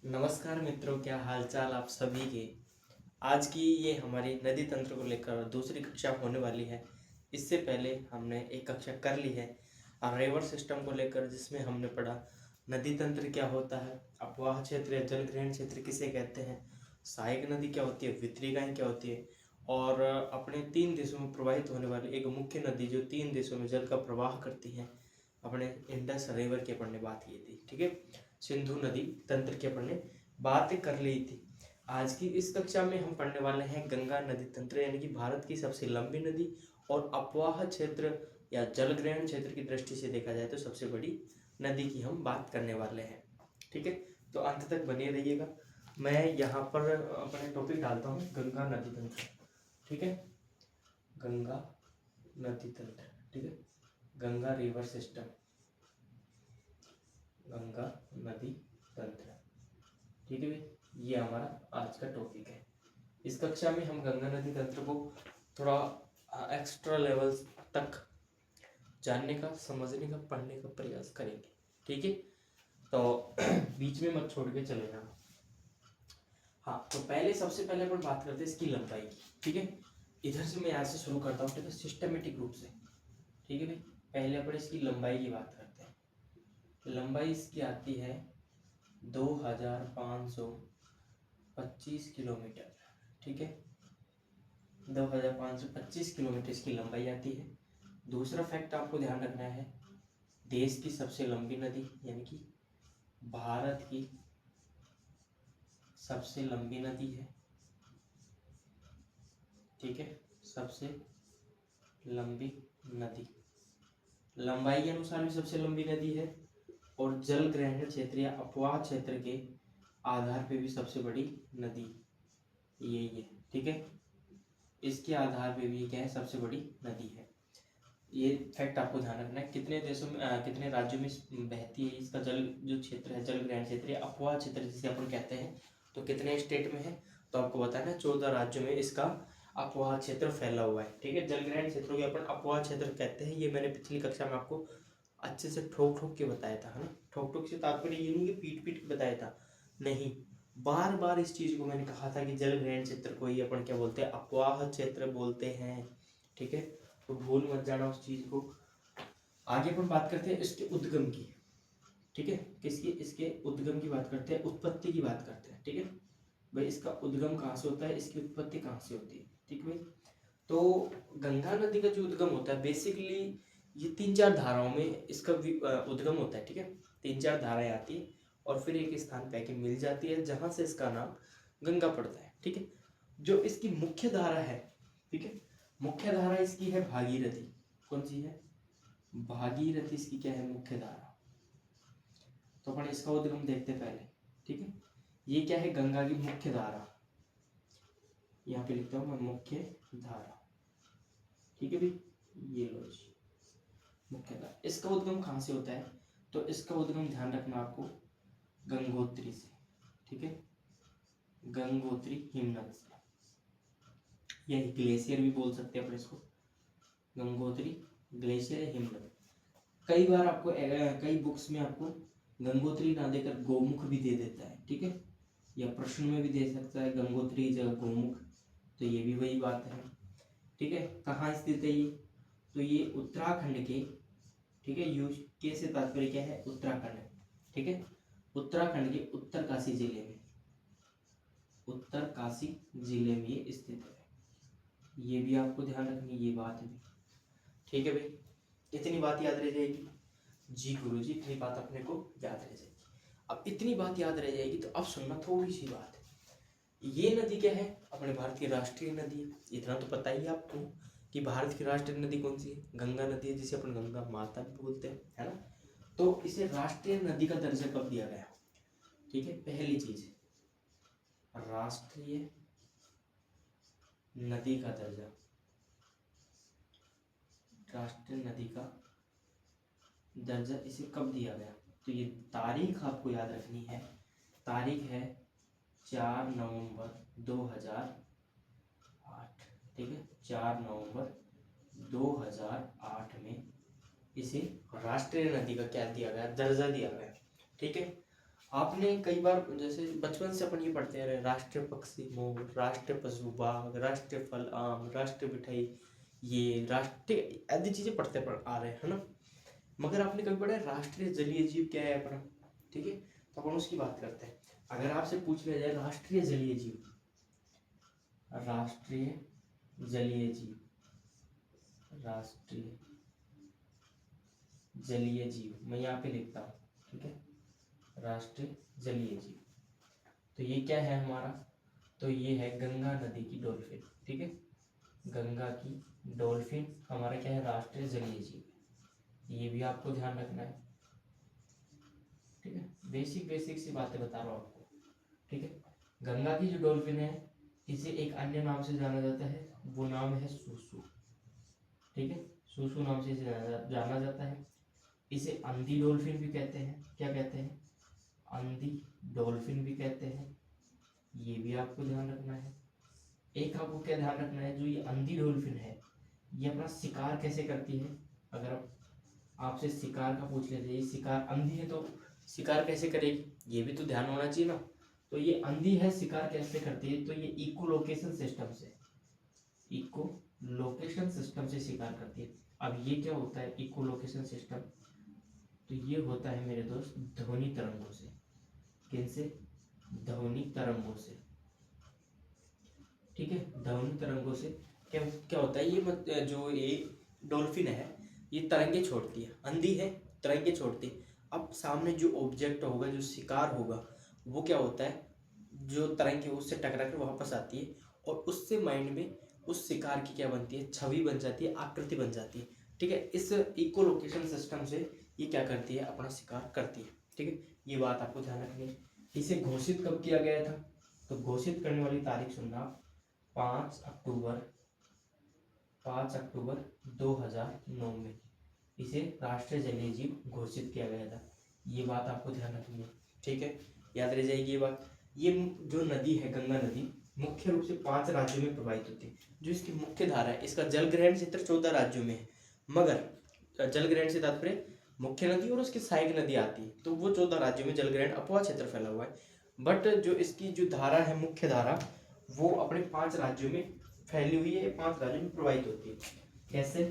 नमस्कार मित्रों, क्या हालचाल आप सभी के। आज की ये हमारी नदी तंत्र को लेकर दूसरी कक्षा होने वाली है। इससे पहले हमने एक कक्षा कर ली है रिवर सिस्टम को लेकर, जिसमें हमने पढ़ा नदी तंत्र क्या होता है, अपवाह क्षेत्र या जल ग्रहण क्षेत्र किसे कहते हैं, सहायक नदी क्या होती है, वितरिकाएँ क्या होती है, और अपने 3 देशों में प्रवाहित होने वाली एक मुख्य नदी जो 3 देशों में जल का प्रवाह करती है, अपने इंडस रिवर की अपन ने बात की थी। ठीक है, सिंधु नदी तंत्र की अपन ने बात कर ली थी। आज की इस कक्षा में हम पढ़ने वाले हैं गंगा नदी तंत्र, यानी कि भारत की सबसे लंबी नदी और अपवाह क्षेत्र या जल ग्रहण क्षेत्र की दृष्टि से देखा जाए तो सबसे बड़ी नदी की हम बात करने वाले हैं। ठीक है, तो अंत तक बने रहिएगा। मैं यहाँ पर अपने टॉपिक डालता हूँ गंगा नदी तंत्र। ठीक है, गंगा नदी तंत्र। ठीक है, गंगा रिवर सिस्टम, गंगा नदी तंत्र। ठीक है भाई, ये हमारा आज का टॉपिक है। इस कक्षा में हम गंगा नदी तंत्र को थोड़ा एक्स्ट्रा लेवल्स तक जानने का, समझने का, पढ़ने का प्रयास करेंगे। ठीक है, तो बीच में मत छोड़ के चले जाना। हाँ, तो पहले सबसे पहले अपन बात करते हैं इसकी लंबाई की। ठीक है, इधर से मैं यहाँ से शुरू करता हूँ, ठीक है, सिस्टमेटिक रूप से। ठीक है भाई, पहले अपन इसकी लंबाई की बात करते हैं। लंबाई इसकी आती है 2525 किलोमीटर। ठीक है, 2525 किलोमीटर इसकी लंबाई आती है। दूसरा फैक्ट आपको ध्यान रखना है, देश की सबसे लंबी नदी यानी कि भारत की सबसे लंबी नदी है। ठीक है, सबसे लंबी नदी, लंबाई के अनुसार भी सबसे लंबी नदी है और जल ग्रहण क्षेत्र या अपवाह क्षेत्र के आधार पे भी सबसे बड़ी नदी यही है। ठीक है, इसके आधार पे भी क्या है, सबसे बड़ी नदी है। ये फैक्ट आपको ध्यान रखना है। कितने देशों में कितने राज्यों में बहती है इसका जल, जो क्षेत्र है जल ग्रहण क्षेत्र या अपवाह क्षेत्र जिसे अपन कहते हैं, तो कितने स्टेट में है, तो आपको बताना है 14 राज्यों में इसका अपवाह क्षेत्र फैला हुआ है। ठीक है, जल ग्रहण क्षेत्रों को अपन अपवाह क्षेत्र कहते हैं। ये मैंने पिछली कक्षा में आपको अच्छे से ठोक ठोक के बताया था, है ना। ठोक ठोक से तात्पर्य ये नहीं कि पीट पीट के बताया था, नहीं, बार बार इस चीज को मैंने कहा था कि जल ग्रहण क्षेत्र को ही अपन क्या बोलते हैं, अपवाह क्षेत्र बोलते हैं। ठीक है, तो भूल मत जाना उस चीज को। आगे अपन बात करते हैं इसके उद्गम की। ठीक है, किसकी, इसके उद्गम की बात करते हैं, उत्पत्ति की बात करते हैं। ठीक है भाई, इसका उद्गम कहाँ से होता है, इसकी उत्पत्ति कहाँ से होती है। ठीक है भाई, तो गंगा नदी का जो उद्गम होता है, बेसिकली ये 3-4 धाराओं में इसका उद्गम होता है। ठीक है, 3-4 धाराएं आती है और फिर एक स्थान पे आके मिल जाती है, जहां से इसका नाम गंगा पड़ता है। ठीक है, जो इसकी मुख्य धारा है, ठीक है, मुख्य धारा इसकी है भागीरथी। कौन सी है, भागीरथी इसकी क्या है, मुख्य धारा। तो अपन इसका उद्गम देखते पहले। ठीक है, ये क्या है, गंगा की मुख्य धारा, यहाँ पे लिखता हूँ मैं मुख्य धारा। ठीक है भाई, ये लो जी, मुख्य धारा। इसका उद्गम कहाँ से होता है, तो इसका उद्गम ध्यान रखना आपको गंगोत्री से। ठीक है, गंगोत्री हिमनद से, या ग्लेशियर भी बोल सकते हैं अपन इसको, गंगोत्री ग्लेशियर या हिमनद। कई बार आपको कई बुक्स में आपको गंगोत्री ना देकर गोमुख भी दे देता है। ठीक है, या प्रश्न में भी दे सकता है गंगोत्री जगह गोमुख, तो ये भी वही बात है। ठीक है, कहाँ स्थित है ये, तो ये उत्तराखंड के, ठीक है, यू के से तात्पर्य क्या है, उत्तराखंड। ठीक है, उत्तराखंड के उत्तरकाशी जिले में, उत्तरकाशी जिले में ये स्थित है। ये भी आपको ध्यान रखनी ये बात भी। ठीक है भाई, इतनी बात याद रह जाएगी जी गुरुजी, इतनी बात अपने को याद रह जाएगी। अब इतनी बात याद रह जाएगी तो अब सुनना थोड़ी सी बात है। ये नदी क्या है, अपने भारत की राष्ट्रीय नदी है। इतना तो पता ही है आपको कि भारत की राष्ट्रीय नदी कौन सी है, गंगा नदी है, जिसे अपन गंगा माता भी बोलते हैं, है ना। तो इसे राष्ट्रीय नदी का दर्जा कब दिया गया, ठीक है, पहली चीज राष्ट्रीय नदी का दर्जा, राष्ट्रीय नदी का दर्जा इसे कब दिया गया, तो ये तारीख आपको याद रखनी है। तारीख है 4 नवंबर 2008। ठीक है, 4 नवंबर 2008 में इसे राष्ट्रीय नदी का क्या दिया गया, दर्जा दिया गया। ठीक है, आपने कई बार जैसे बचपन से अपन ये पढ़ते आ रहे, राष्ट्रीय पक्षी मोर, राष्ट्रीय पशु बाघ, राष्ट्रीय फल आम, राष्ट्रीय मिठाई, ये राष्ट्रीय आदि चीजें आ रहे हैं, है ना। मगर आपने कभी पढ़ा है राष्ट्रीय जलीय जीव क्या है अपना? ठीक है, तो अपन उसकी बात करते हैं। अगर आपसे पूछ लिया जाए राष्ट्रीय जलीय जीव, राष्ट्रीय जलीय जीव, राष्ट्रीय जलीय जीव, मैं यहाँ पे लिखता हूँ, ठीक है, राष्ट्रीय जलीय जीव। तो ये क्या है हमारा? तो ये है गंगा नदी की डॉल्फिन, ठीक है, गंगा की डॉल्फिन हमारा क्या है? राष्ट्रीय जलीय जीव है। ये भी आपको ध्यान रखना है, ठीक है, बेसिक सी बातें बता रहा हूँ आपको, ठीक है। गंगा की जो डॉल्फिन है इसे एक अन्य नाम से जाना जाता है, वो नाम है सूसू, ठीक है, सूसू नाम से इसे जाना जाता है। इसे अंधी डॉल्फिन भी कहते हैं, क्या कहते हैं? अंधी डॉल्फिन भी कहते हैं, ये भी आपको ध्यान रखना है। एक आपको क्या ध्यान रखना है, जो ये अंधी डॉल्फिन है ये अपना शिकार कैसे करती है? अगर आपसे शिकार का पूछ लेते, ये शिकार अंधी है तो शिकार कैसे करेगी, ये भी तो ध्यान होना चाहिए ना। तो ये अंधी है, शिकार कैसे करती है? तो ये इको लोकेशन सिस्टम से, इको लोकेशन सिस्टम से शिकार करती है। अब ये क्या होता है इको लोकेशन सिस्टम? तो ये होता है मेरे दोस्त ध्वनि तरंगों से। किनसे? ध्वनि तरंगों से, ठीक है, ध्वनि तरंगों से। क्या क्या होता है ये जो ये डॉल्फिन है ये तरंगे छोड़ती है, अंधी है, तरंगे छोड़ती है। अब सामने जो ऑब्जेक्ट होगा, जो शिकार होगा, वो क्या होता है, जो तरंगे उससे टकरा कर वापस आती है और उससे माइंड में उस शिकार की क्या बनती है? छवि बन जाती है, आकृति बन जाती है, ठीक है। इस इको लोकेशन सिस्टम से ये क्या करती है? अपना शिकार करती है, ठीक है। ये बात आपको ध्यान रखनी है। इसे घोषित कब किया गया था? तो घोषित करने वाली तारीख सुनना, 5 अक्टूबर 2009 में इसे राष्ट्रीय जलीय जीव घोषित किया गया था। ये बात आपको ध्यान रखनी है, ठीक है, याद रह जाएगी ये बात। ये जो नदी है गंगा नदी मुख्य रूप से 5 राज्यों में प्रवाहित होती है। जो इसकी मुख्य धारा है, इसका जल ग्रहण क्षेत्र 14 राज्यों में है, मगर जल ग्रहण से तात्पर्य मुख्य नदी और उसकी सहायक नदी आती है, तो वो 14 राज्यों में जल ग्रहण अपवाह क्षेत्र फैला हुआ है। बट जो इसकी जो धारा है, मुख्य धारा, वो अपने 5 राज्यों में फैली हुई है, 5 राज्यों में प्रवाहित होती है। कैसे?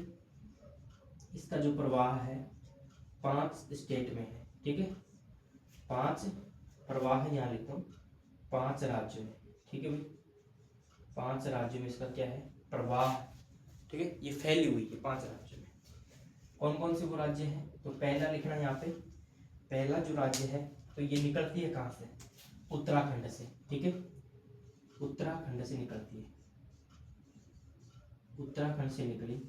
इसका जो प्रवाह है 5 स्टेट में है, ठीक है, 5 प्रवाह है, यहाँ लिखता हूँ 5 राज्यों में, ठीक है भाई, 5 राज्यों में इसका क्या है? प्रवाह, ठीक है, ये फैली हुई है 5 राज्यों में। कौन कौन से वो राज्य हैं? तो पहला लिखना यहाँ पे, पहला जो राज्य है तो ये निकलती है कहाँ से? उत्तराखंड से, ठीक है, उत्तराखंड से निकलती है, उत्तराखंड से निकली,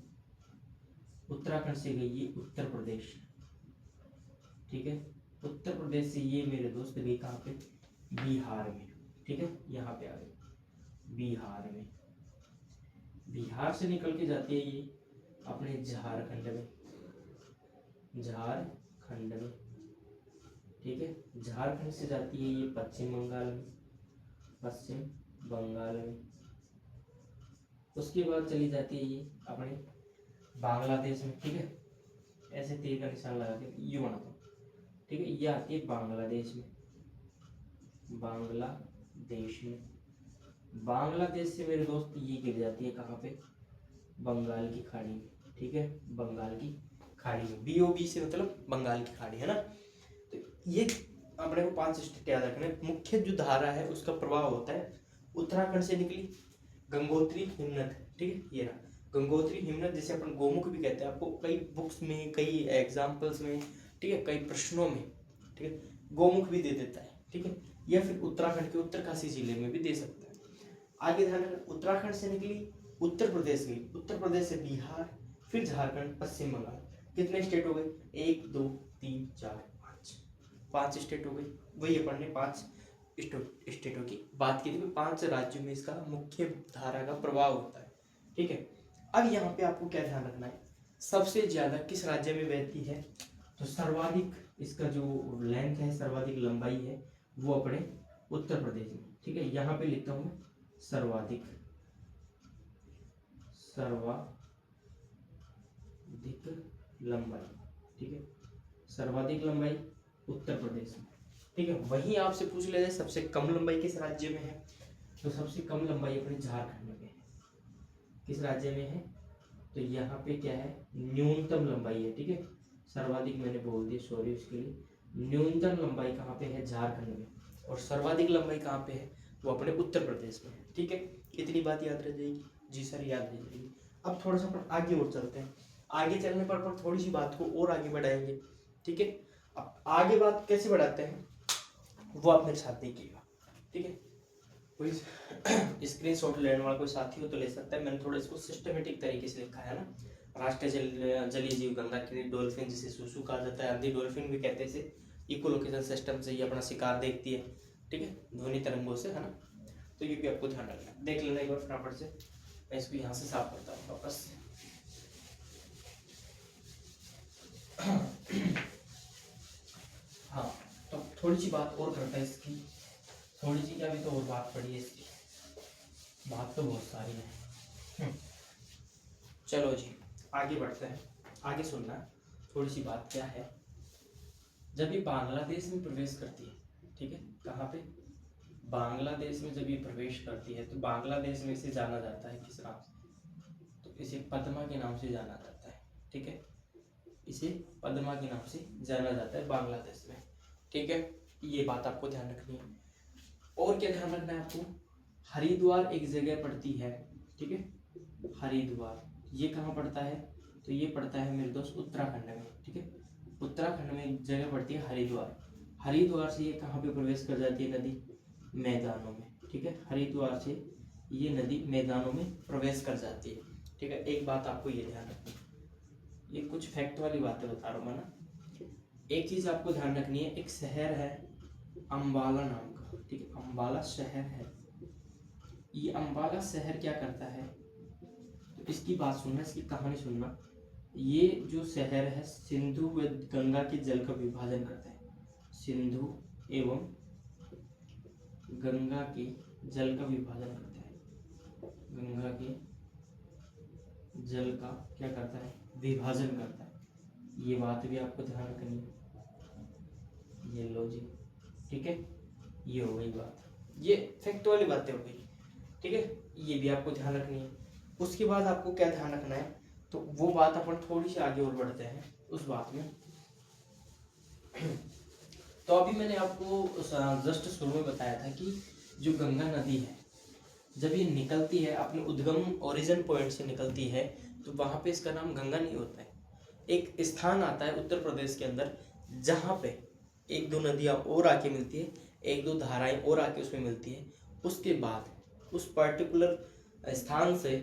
उत्तराखंड से गई ये उत्तर प्रदेश, ठीक है, उत्तर प्रदेश से ये मेरे दोस्त गई कहाँ पे? बिहार में, ठीक है, यहाँ पे आ गई बिहार में। बिहार से निकल के जाती है ये अपने झारखंड में, झारखंड में, ठीक है, झारखंड से जाती है ये पश्चिम बंगाल में, पश्चिम बंगाल में। उसके बाद चली जाती है ये अपने बांग्लादेश में, ठीक है, ऐसे तीर का निशान लगा के ये बनाता हूँ, ठीक है, ये आती है बांग्लादेश में, बांग्लादेश में। बांग्लादेश से मेरे दोस्त ये गिर जाती है कहाँ पे? बंगाल की खाड़ी में, ठीक है, बंगाल की खाड़ी में, BOB से मतलब बंगाल की खाड़ी, है ना। तो ये अपने को 5 स्टेट याद रखने। मुख्य जो धारा है उसका प्रभाव होता है उत्तराखंड से निकली गंगोत्री हिमनद, ठीक है, ये रहा गंगोत्री हिमनद, जिसे अपन गोमुख भी कहते हैं। आपको कई बुक्स में, कई एग्जाम्पल्स में, ठीक है, कई प्रश्नों में, ठीक है, गोमुख भी दे देता है, ठीक है, या फिर उत्तराखंड के उत्तरकाशी जिले में भी दे सकता है। आगे ध्यान रखना, उत्तराखंड से निकली उत्तर प्रदेश गई, उत्तर प्रदेश से बिहार, फिर झारखंड, पश्चिम बंगाल। कितने स्टेट हो गए? 1 2 3 4 5, 5 स्टेट हो गई। वही अपन ने 5 स्टेटों की बात की थी। 5 राज्यों में इसका मुख्य धारा का प्रभाव होता है, ठीक है। अब यहाँ पे आपको क्या ध्यान रखना है, सबसे ज्यादा किस राज्य में बहती है? तो सर्वाधिक इसका जो लेंथ है, सर्वाधिक लंबाई है, वो अपने उत्तर प्रदेश में, ठीक है, यहाँ पे लिखता हूँ मैं सर्वाधिक, सर्वाधिक लंबाई, ठीक है, सर्वाधिक लंबाई उत्तर प्रदेश में, ठीक है। वहीं आपसे पूछ लिया जाए सबसे कम लंबाई किस राज्य में है, तो सबसे कम लंबाई अपने झारखंड में है। किस राज्य में है, तो यहाँ पे क्या है, न्यूनतम लंबाई है। ठीक है, सर्वाधिक मैंने बोल दिया, सॉरी उसके लिए। न्यूनतम लंबाई कहाँ पे है, झारखंड में। और सर्वाधिक लंबाई कहाँ पे है, वो अपने उत्तर प्रदेश में है। ठीक है, इतनी बात याद रह जाएगी। जी सर, याद रह जाएगी। अब थोड़ा सा अपन आगे और चलते हैं। आगे चलने पर अपन थोड़ी सी बात को और आगे बढ़ाएंगे। ठीक है, अब आगे बात कैसे बढ़ाते हैं वो आप मेरे साथ देखिएगा। ठीक है, कोई स्क्रीनशॉट लेने वाला कोई साथी हो तो ले सकता है। मैंने थोड़ा इसको सिस्टमेटिक तरीके से लिखा है ना। राष्ट्रीय जलीय जीव गंगा की डॉल्फिन, जिसे सुसु कहा जाता है, आंधी डॉल्फिन भी कहते हैं इसे। इकोलोकेशन सिस्टम से ये अपना शिकार देखती है। ठीक है, ध्वनि तरंगों से, है ना। तो ये भी आपको ध्यान रखना है। देख लेना एक बार फटाफट से। मैं इसको यहाँ से साफ करता हूँ वापस से। हाँ, तो थोड़ी सी बात और करता है इसकी। थोड़ी सी क्या, भी तो और बात पड़ी है इसकी, बात तो बहुत सारी है। चलो जी, आगे बढ़ते हैं। आगे सुनना, थोड़ी सी बात क्या है। जब ये बांग्लादेश में प्रवेश करती है, ठीक है, कहाँ पे, बांग्लादेश में जब ये प्रवेश करती है, तो बांग्लादेश में इसे जाना जाता है किस नाम से, तो इसे पद्मा के नाम से जाना जाता है। ठीक है, इसे पद्मा के नाम से जाना जाता है बांग्लादेश में। ठीक है, ये बात आपको ध्यान रखनी है। और क्या ध्यान रखना है आपको, हरिद्वार एक जगह पड़ती है। ठीक है, हरिद्वार ये कहाँ पड़ता है, तो ये पड़ता है मेरे दोस्त उत्तराखंड में। ठीक है, उत्तराखंड में एक जगह पड़ती है हरिद्वार। हरिद्वार से ये कहाँ पे प्रवेश कर जाती है नदी, मैदानों में। ठीक है, हरिद्वार से ये नदी मैदानों में प्रवेश कर जाती है। ठीक है, एक बात आपको ये ध्यान रखनी है, ये कुछ फैक्ट वाली बातें बता रहा हूँ मैं ना। एक चीज आपको ध्यान रखनी है, एक शहर है अंबाला नाम का। ठीक है, अंबाला शहर है। ये अंबाला शहर क्या करता है, तो इसकी बात सुनना, इसकी कहानी सुनना। ये जो शहर है सिंधु व गंगा के जल का विभाजन करता है। सिंधु एवं गंगा के जल का विभाजन करता है। गंगा के जल का क्या करता है, विभाजन करता है। ये बात भी आपको ध्यान रखनी है। ये लो जी, ठीक है, ये हो गई बात, ये फैक्ट वाली बातें हो गई। ठीक है, ये भी आपको ध्यान रखनी है। उसके बाद आपको क्या ध्यान रखना है, तो वो बात अपन थोड़ी सी आगे और बढ़ते हैं उस बात में। तो अभी मैंने आपको जस्ट शुरू में बताया था कि जो गंगा नदी है, जब ये निकलती है अपने उद्गम ओरिजिन पॉइंट से निकलती है, तो वहां पे इसका नाम गंगा नहीं होता है। एक स्थान आता है उत्तर प्रदेश के अंदर, जहाँ पे एक दो नदियाँ और आके मिलती है, एक दो धाराएं और आके उसमें मिलती है। उसके बाद उस पर्टिकुलर स्थान से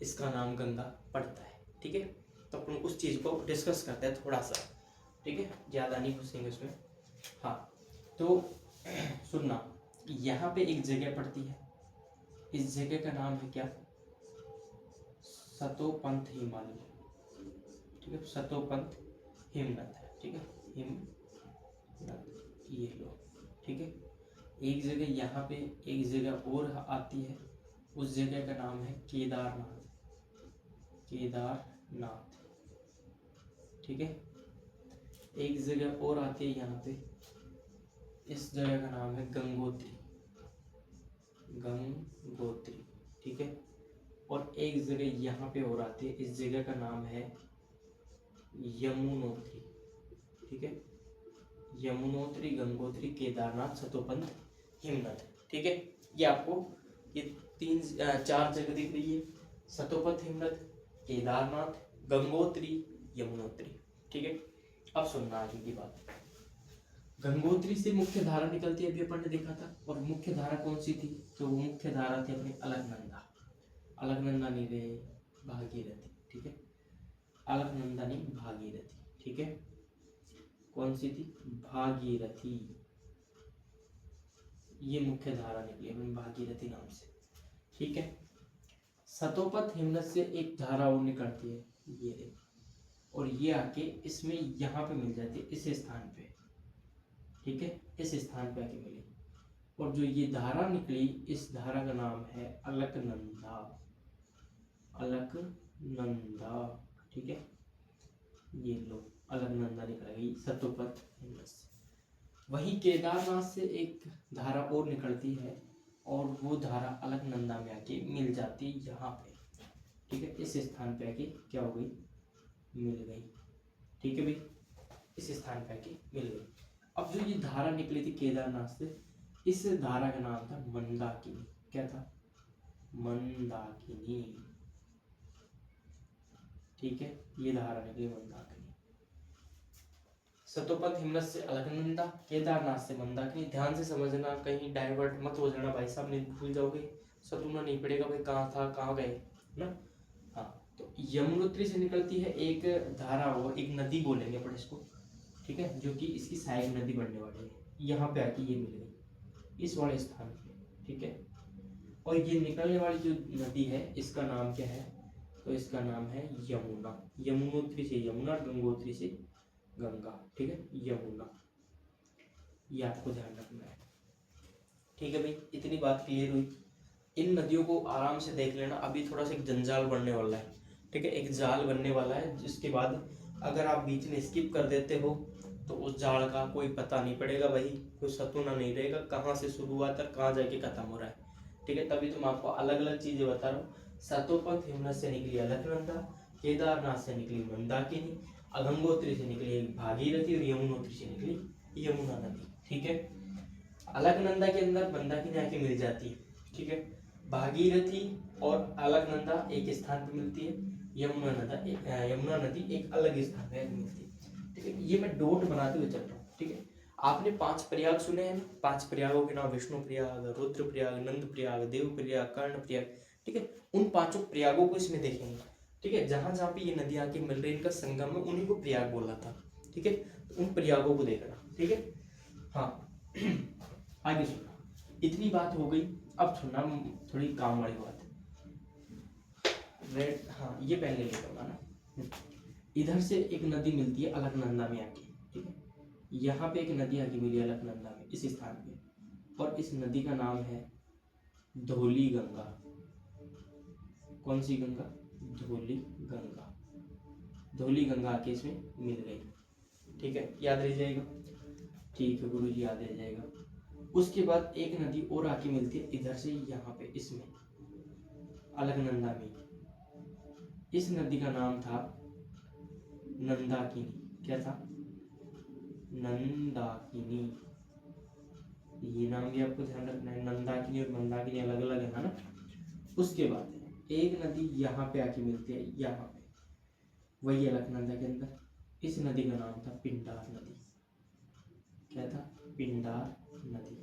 इसका नाम गंगा पड़ता है। ठीक है, तो अपन उस चीज़ को डिस्कस करते हैं थोड़ा सा। ठीक है, ज़्यादा नहीं घुसेंगे उसमें। हाँ, तो सुनना, यहाँ पे एक जगह पड़ती है, इस जगह का नाम है क्या, सतोपंथ हिमालय। ठीक है, सतोपंथ हिमनद है। ठीक है, हिमनद, ये लो। ठीक है, एक जगह यहाँ पे एक जगह और आती है, उस जगह का नाम है केदारनाथ। केदारनाथ, ठीक है, एक जगह और आती है यहाँ पे, इस जगह का नाम है गंगोत्री। गंगोत्री, ठीक है, और एक जगह यहाँ पे और आती है, इस जगह का नाम है यमुनोत्री। ठीक है, यमुनोत्री, गंगोत्री, केदारनाथ, सतोपंथ, हिमनद। ठीक है, ये आपको ये चार जगह दिख रही है, सतोपंथ, हिमनद, केदारनाथ, गंगोत्री, यमुनोत्री। ठीक है, अब सुनना आगे की बात। गंगोत्री से मुख्य धारा निकलती है, अभी अपन ने देखा था। और मुख्य धारा कौन सी थी, तो वो मुख्य धारा थी अपनी अलकनंदा। अलकनंदा नहीं रे, भागीरथी। ठीक है, अलकनंदा नहीं, भागीरथी। ठीक है, कौन सी थी, भागीरथी। ये मुख्य धारा निकली है भागीरथी नाम से। ठीक है, सतोपंथ हिमनद से एक धारा और निकलती है, ये देखो, और ये आके इसमें यहाँ पे मिल जाती है, इस स्थान पे। ठीक है, इस स्थान पे आके मिली, और जो ये धारा निकली, इस धारा का नाम है अलकनंदा। अलकनंदा, ठीक है, ये लो, अलकनंदा निकल गई सतोपंथ हिमनद से। वहीं केदारनाथ से एक धारा और निकलती है और वो धारा अलकनंदा में आके मिल जाती है यहाँ पे, ठीक है। इस स्थान पे आके क्या हो गई, मिल गई, ठीक है भाई, इस स्थान पे आके मिल गई। अब जो ये धारा निकली थी केदारनाथ से, इस धारा का नाम था मंदाकिनी। क्या था, मंदाकिनी, ठीक है, ये धारा निकली मंदाकिनी। सतोपंथ हिमनद से अलकनंदा, केदारनाथ से मंदाकिनी। ध्यान से समझना, कहीं डाइवर्ट मत हो जाना भाई साहब, नहीं भूल जाओगे, सतुना नहीं पड़ेगा भाई, कहाँ था कहाँ गए ना। हाँ, तो यमुनोत्री से निकलती है एक धारा, वो एक नदी बोलेंगे अपन इसको, ठीक है, जो कि इसकी सहायक नदी बनने वाली है। यहाँ पे आके ये मिल गई इस वाले स्थान पे, ठीक है। और ये निकलने वाली जो नदी है इसका नाम क्या है, तो इसका नाम है यमुना। यमुनोत्री से यमुना, गंगोत्री से गंगा, ठीक है, यमुना, ये आपको ध्यान रखना है, ठीक है भाई। इतनी बात क्लियर हुई। इन नदियों को आराम से देख लेना। अभी थोड़ा सा एक जंजाल बनने वाला है, ठीक है, एक जाल बनने वाला है, जिसके बाद अगर आप बीच में स्किप कर देते हो तो उस जाल का कोई पता नहीं पड़ेगा भाई, कोई सतुना नहीं रहेगा कहाँ से शुरुआत और कहाँ जाके खत्म हो रहा है, ठीक है। तभी तो मैं आपको अलग अलग चीजें बता रहा हूँ। सतोपंथ हिमनद से निकली अलकनंदा, केदारनाथ से निकली मंदाकिनी, गंगोत्री से निकली भागीरथी और यमुनोत्री से निकली यमुना नदी, ठीक है। अलकनंदा के अंदर मंदाकिनी आके मिल जाती है, ठीक है। भागीरथी और अलकनंदा एक स्थान पे मिलती है, यमुना नदी एक अलग स्थान पे मिलती है, ठीक है। ये मैं डॉट बनाते हुए चल रहा हूँ, ठीक है। आपने 5 प्रयाग सुने हैं, 5 प्रयागों के नाम, विष्णु प्रयाग, रुद्र प्रयाग, नंद प्रयाग, देव प्रयाग, कर्ण प्रयाग, ठीक है। उन 5 प्रयागों को इसमें देखेंगे, ठीक है। जहां जहां पे ये नदियां आके मिल रही है, इनका संगम में, उन्हीं को प्रयाग बोला था, ठीक है। तो उन प्रयागों को देखना, ठीक है। हाँ आगे सुनना, इतनी बात हो गई। अब सुनना थोड़ी काम वाली बात है। हाँ, ये पहले लिखूंगा ना। इधर से एक नदी मिलती है अलकनंदा में आके, ठीक है। यहाँ पे एक नदी आके मिली अलकनंदा में इस स्थान पे, और इस नदी का नाम है धौली गंगा। कौन सी गंगा, धौली गंगा। धौली गंगा आके इसमें मिल गई, ठीक है, याद रह जाएगा, ठीक है गुरु जी, याद रह जाएगा। उसके बाद एक नदी और आके मिलती है इधर से, यहाँ पे इसमें अलकनंदा में। इस नदी का नाम था नंदाकिनी। क्या था, नंदाकिनी। ये नाम भी आपको ध्यान रखना है, नंदाकिनी और मंदाकिनी अलग अलग है ना। उसके बाद एक नदी यहाँ पे आके मिलती है, यहाँ पे, वही अलकनंदा के अंदर। इस नदी का नाम था पिंडार नदी। क्या था, पिंडार नदी,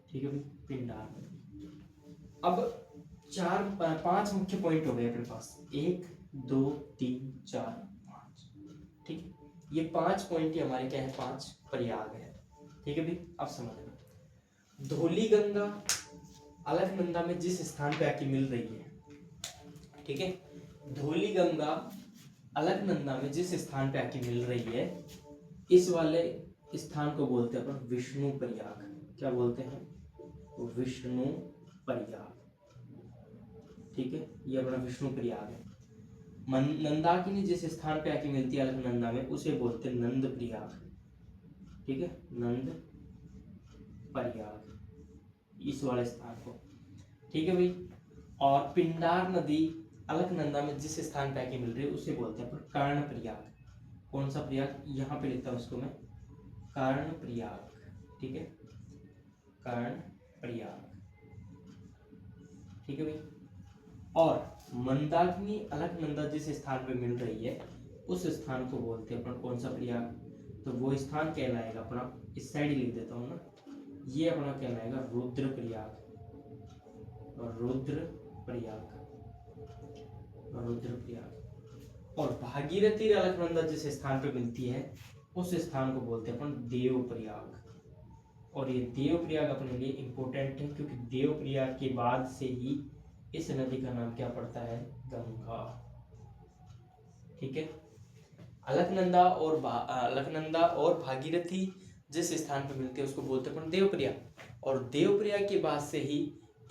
ठीक है भाई, पिंडार नदी। अब 5 मुख्य पॉइंट हो गए अपने पास, 1 2 3 4 5, ठीक है। ये 5 पॉइंट ही हमारे क्या है, 5 प्रयाग है, ठीक है भाई। अब समझना, धौली गंगा अलकनंदा में जिस स्थान पे आके मिल रही है, ठीक है, धौली गंगा अलकनंदा में जिस स्थान पे आके मिल रही है, इस वाले स्थान को बोलते हैं अपन विष्णु प्रयाग। क्या बोलते हैं, विष्णु प्रयाग, ठीक है, ये अपना विष्णु प्रयाग है। नंदाकिनी जिस स्थान पे आके मिलती है अलकनंदा में, उसे बोलते हैं नंद प्रयाग, ठीक है, नंद प्रयाग, इस वाले स्थान को, ठीक है भाई। और पिंडार नदी अलकनंदा में जिस स्थान पे आके मिल रही है, उसे बोलते हैं कर्ण प्रयाग। कौन सा प्रयाग, यहाँ पे लिखता हूँ उसको मैं, कर्ण प्रयाग, ठीक है, कर्ण प्रयाग, ठीक है भाई। और मंदाकिनी अलकनंदा जिस स्थान पे मिल रही है, उस स्थान को बोलते हैं अपन कौन सा प्रयाग, तो वो स्थान कहलाएगा अपना, इस साइड लिख देता हूँ ना, ये अपना कहलाएगा रुद्र प्रयाग, रुद्र प्रयाग, रुद्र प्रयाग। और भागीरथी अलकनंदा जिस स्थान पे मिलती है, उस स्थान को बोलते हैं अपन देव प्रयाग। और ये देव प्रयाग अपने लिए इंपॉर्टेंट है, क्योंकि देव प्रयाग के बाद से ही इस नदी का नाम क्या पड़ता है, गंगा, ठीक है। अलकनंदा और भागीरथी जिस स्थान पर मिलते हैं उसको बोलते हैं अपन देवप्रयाग। और देवप्रयाग के बाद से ही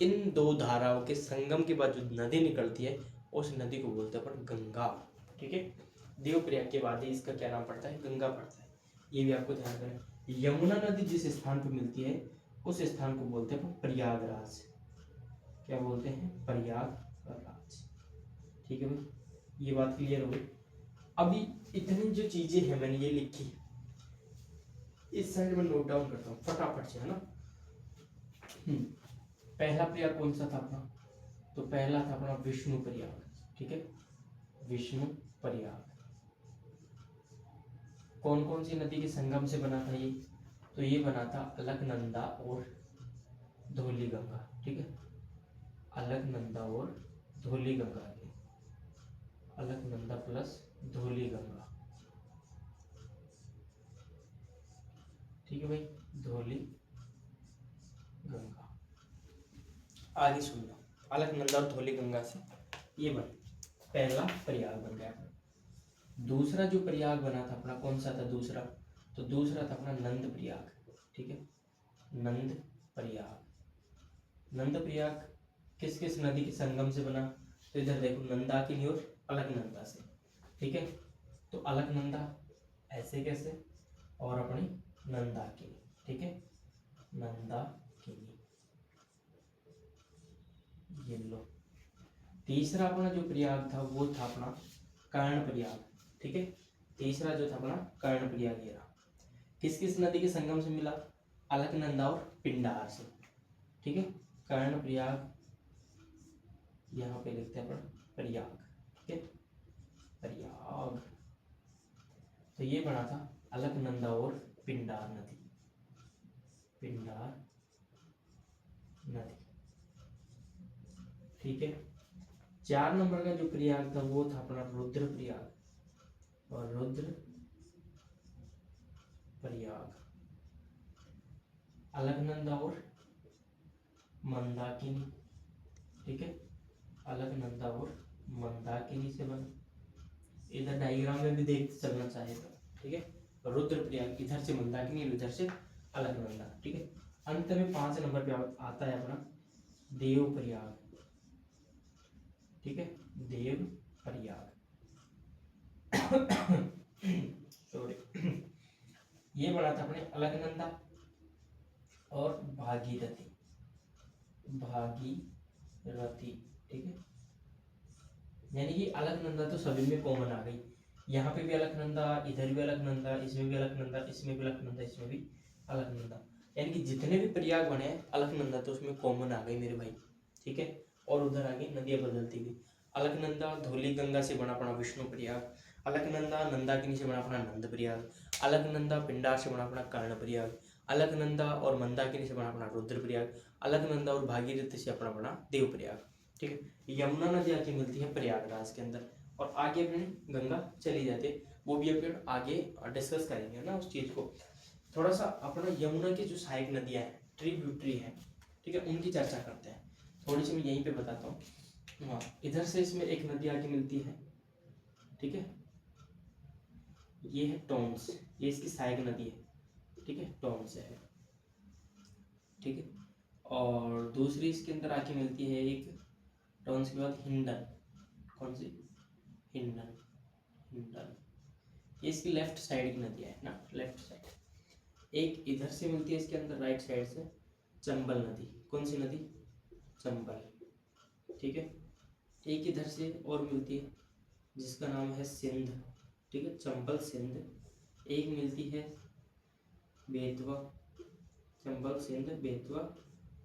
इन 2 धाराओं के संगम के बाद जो नदी निकलती है, उस नदी को बोलते हैं अपन गंगा, ठीक है। देवप्रयाग के बाद ही इसका क्या नाम पड़ता है, गंगा पड़ता है। ये भी आपको ध्यान रखना है। यमुना नदी जिस स्थान पर मिलती है उस स्थान को बोलते हैं प्रयागराज। क्या बोलते हैं? प्रयागराज। ठीक है भाई, ये बात क्लियर हो गई। अभी इतनी जो चीजें हैं मैंने ये लिखी, इस साइड में नोट डाउन करता हूँ फटाफट से, है ना। पहला प्रयाग कौन सा था अपना? तो पहला था अपना विष्णु प्रयाग। ठीक है, विष्णु प्रयाग। कौन कौन सी नदी के संगम से बना था ये? तो ये बना था अलकनंदा और धौली गंगा। ठीक है, अलकनंदा और धौली गंगा के, अलकनंदा प्लस धौली गंगा। ठीक है भाई, धौली गंगा। आगे सुन लो, अलकनंदा और धौली गंगा से ये बन पहला प्रयाग बन गया। दूसरा जो प्रयाग बना था अपना कौन सा था दूसरा? तो दूसरा था अपना नंद प्रयाग। ठीक है, नंद प्रयाग। नंद प्रयाग किस किस नदी के संगम से बना? तो इधर देखो, नंदाकिनी और अलकनंदा से। ठीक है, तो अलकनंदा ऐसे कैसे, और अपनी नंदाकिनी। ठीक है, नंदाकिनी, ये लो। तीसरा अपना जो प्रयाग था वो था अपना कर्ण प्रयाग। ठीक है, तीसरा जो था अपना कर्ण प्रयाग, ये रहा। किस किस नदी के संगम से मिला? अलकनंदा और पिंडार से। ठीक है, कर्ण प्रयाग, यहाँ पे लिखते हैं अपन प्रयाग। ठीक है, प्रयाग। तो ये बना था अलकनंदा और पिंडार नदी, पिंडार नदी। ठीक है, 4 नंबर का जो प्रयाग था वो था अपना रुद्र प्रयाग, और रुद्र प्रयाग अलकनंदा और मंदाकिनी। ठीक है, अलकनंदा और मंदाकिनी से बना। इधर डायग्राम में भी देख चलना चाहिए तो। ठीक है, रुद्र प्रयाग इधर से मंदाकिनी, इधर से अलकनंदा। ठीक है, अंत में 5 नंबर पे आता है अपना देव प्रयाग। ठीक है, देव प्रयाग सॉरी, ये बना था अपने अलकनंदा और भागीरथी, भागीरथी। ठीक है, यानी कि अलकनंदा तो सभी में कॉमन आ गई। यहाँ पे भी अलकनंदा, इधर भी अलकनंदा, इसमें भी अलकनंदा, इसमें भी अलकनंदा, इसमें भी अलकनंदा, यानी कि जितने भी प्रयाग बने अलकनंदा तो उसमें कॉमन आ गई मेरे भाई। ठीक है, और उधर आगे नदियां बदलती गई। अलकनंदा धौली गंगा से बना अपना विष्णु प्रयाग, अलकनंदा नंदाकिनी से बना अपना नंद प्रयाग, अलकनंदा पिंडार से बना अपना कर्ण प्रयाग, अलकनंदा और मंदाकिनी से बना अपना रुद्र प्रयाग, अलकनंदा और भागीरथी से अपना बना देव प्रयाग। ठीक है, यमुना नदी आके मिलती है प्रयागराज के अंदर, और आगे अपनी गंगा चली जाती है। वो भी अपन आगे डिस्कस करेंगे ना उस चीज को। थोड़ा सा अपना यमुना की जो सहायक नदियां हैं, ट्रिब्यूटरी है, ठीक है, उनकी चर्चा करते हैं। थोड़ी सी मैं यहीं पे बताता हूँ। हाँ, इधर से इसमें एक नदी आके मिलती है। ठीक है, ये है टोन्स, ये इसकी सहायक नदी है। ठीक है, टोन्स है। ठीक है, और दूसरी इसके अंदर आके मिलती है एक टोन्स के बाद हिंडन। कौन सी? हिंडन, हिंडन। ये इसकी लेफ्ट साइड की नदी है ना, लेफ्ट साइड। एक इधर से मिलती है इसके अंदर राइट साइड से चंबल नदी। कौन सी नदी? चंबल। ठीक है, एक इधर से और मिलती है जिसका नाम है सिंध। ठीक है, चंबल सिंध। एक मिलती है बेतवा, चंबल सिंध बेतवा,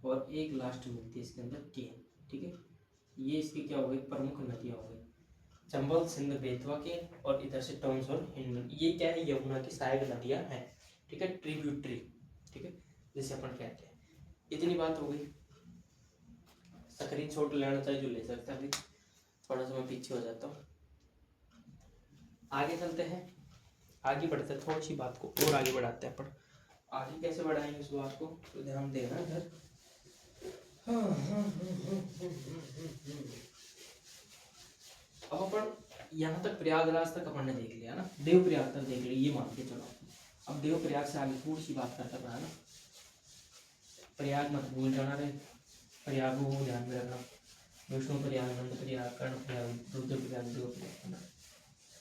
और एक लास्ट मिलती है इसके अंदर केन। ठीक है, ये इसकी क्या हो गई? प्रमुख नदियाँ हो गई, चंबल सिंध बेतवा के, और इधर से टोन्स और हिंडन। ये क्या है? यमुना की सहायक नदियाँ हैं। ठीक है, ट्रिब्यूटरी। ठीक है, जैसे अपन कहते हैं। इतनी बात हो गई। स्क्रीन शॉट लेना चाहिए जो ले सकता है। अभी थोड़ा सा मैं पीछे हो जाता हूँ, आगे चलते हैं, आगे बढ़ते हैं। थोड़ी सी बात को और आगे बढ़ाते हैं। पर आगे कैसे बढ़ाएंगे इस बात को, तो ध्यान देना इधर। अब अपन यहाँ तक प्रयागराज तक अपन ने देख लिया ना, देव प्रयाग तक देख लिया, ये मान के चलो। अब देव प्रयाग से आगे थोड़ी सी बात करता रहा ना। प्रयाग मत भूल जाना रे, प्रयाग को ध्यान में रखना। विष्णु प्रयाग, नंद प्रयाग, कर्ण प्रयाग, रुद्र प्रयाग, देव प्रयाग,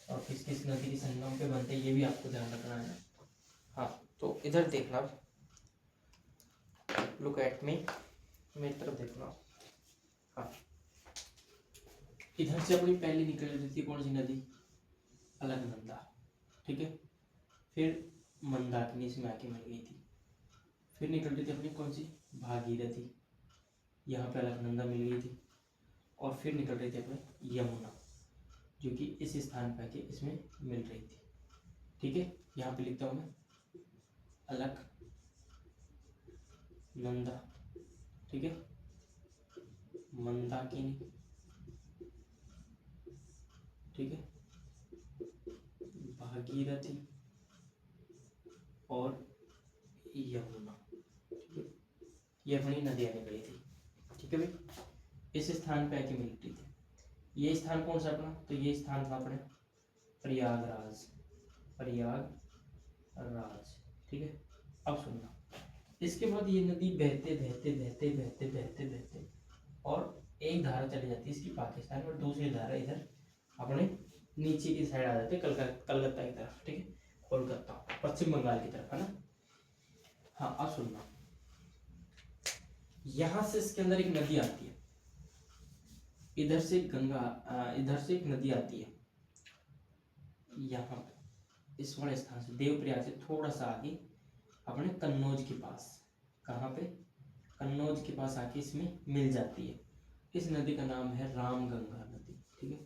और किस किस नदी के संगम पे बनते ये भी आपको ध्यान रखना है। हाँ, तो इधर देखना, लुक एट मी, मेरी तरफ देखना। हाँ, इधर से अपनी पहली निकल रही थी कौन सी नदी, अलकनंदा, ठीक है। फिर मंदाकिनी से आके मिल गई थी। फिर निकल रही थी अपनी कौन सी, भागीरथी, यहाँ पे अलकनंदा मिल गई थी। और फिर निकल रही थी अपनी यमुना, जो कि इस स्थान पर आके इसमें मिल रही थी, ठीक है। यहाँ पे लिखता हूँ मैं अलकनंदा, ठीक है, मंदाकिनी, ठीक है, भागीरथी और यमुना, ठीक है। ये अपनी नदियाँ निकली थी, ठीक है भाई। इस स्थान पे आके मिलती थी। ये स्थान कौन सा अपना, तो ये स्थान था अपने प्रयागराज, प्रयागराज, ठीक है। अब सुनना, इसके बाद ये नदी बहते बहते बहते बहते बहते बहते और एक धारा चली जाती है इसकी पाकिस्तान, और दूसरी धारा इधर अपने नीचे की साइड आ जाती है कलकत्ता की तरफ, ठीक है, कोलकाता, पश्चिम बंगाल की तरफ, है ना। हाँ, अब सुनना, यहां से इसके अंदर एक नदी आती है, इधर से गंगा, इधर से एक नदी आती है, यहाँ पे इस वाले स्थान से, देवप्रयाग से थोड़ा सा आगे अपने कन्नौज के पास, कहाँ पे, कन्नौज के पास आके इसमें मिल जाती है। इस नदी का नाम है रामगंगा नदी, ठीक है।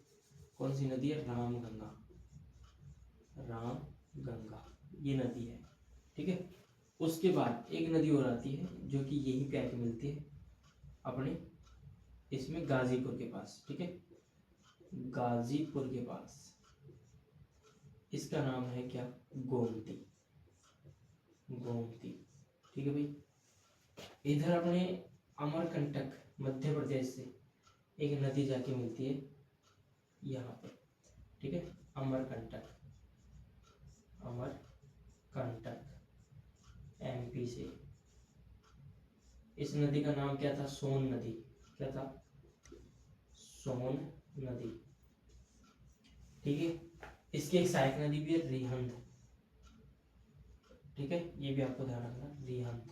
कौन सी नदी है, रामगंगा, रामगंगा ये नदी है, ठीक है। उसके बाद एक नदी और आती है जो कि यहीं पे आके मिलती है अपने इसमें गाजीपुर के पास, ठीक है, गाजीपुर के पास, इसका नाम है क्या, गोमती, गोमती, ठीक है भाई। इधर अपने अमरकंटक मध्य प्रदेश से एक नदी जाके मिलती है यहाँ पे, ठीक है, अमरकंटक, अमरकंटक एमपी से। इस नदी का नाम क्या था, सोन नदी, क्या था, सोन नदी, ठीक है। इसकी एक सहायक नदी भी है, रिहंद, ठीक है, ये भी आपको ध्यान रखना, रिहंद,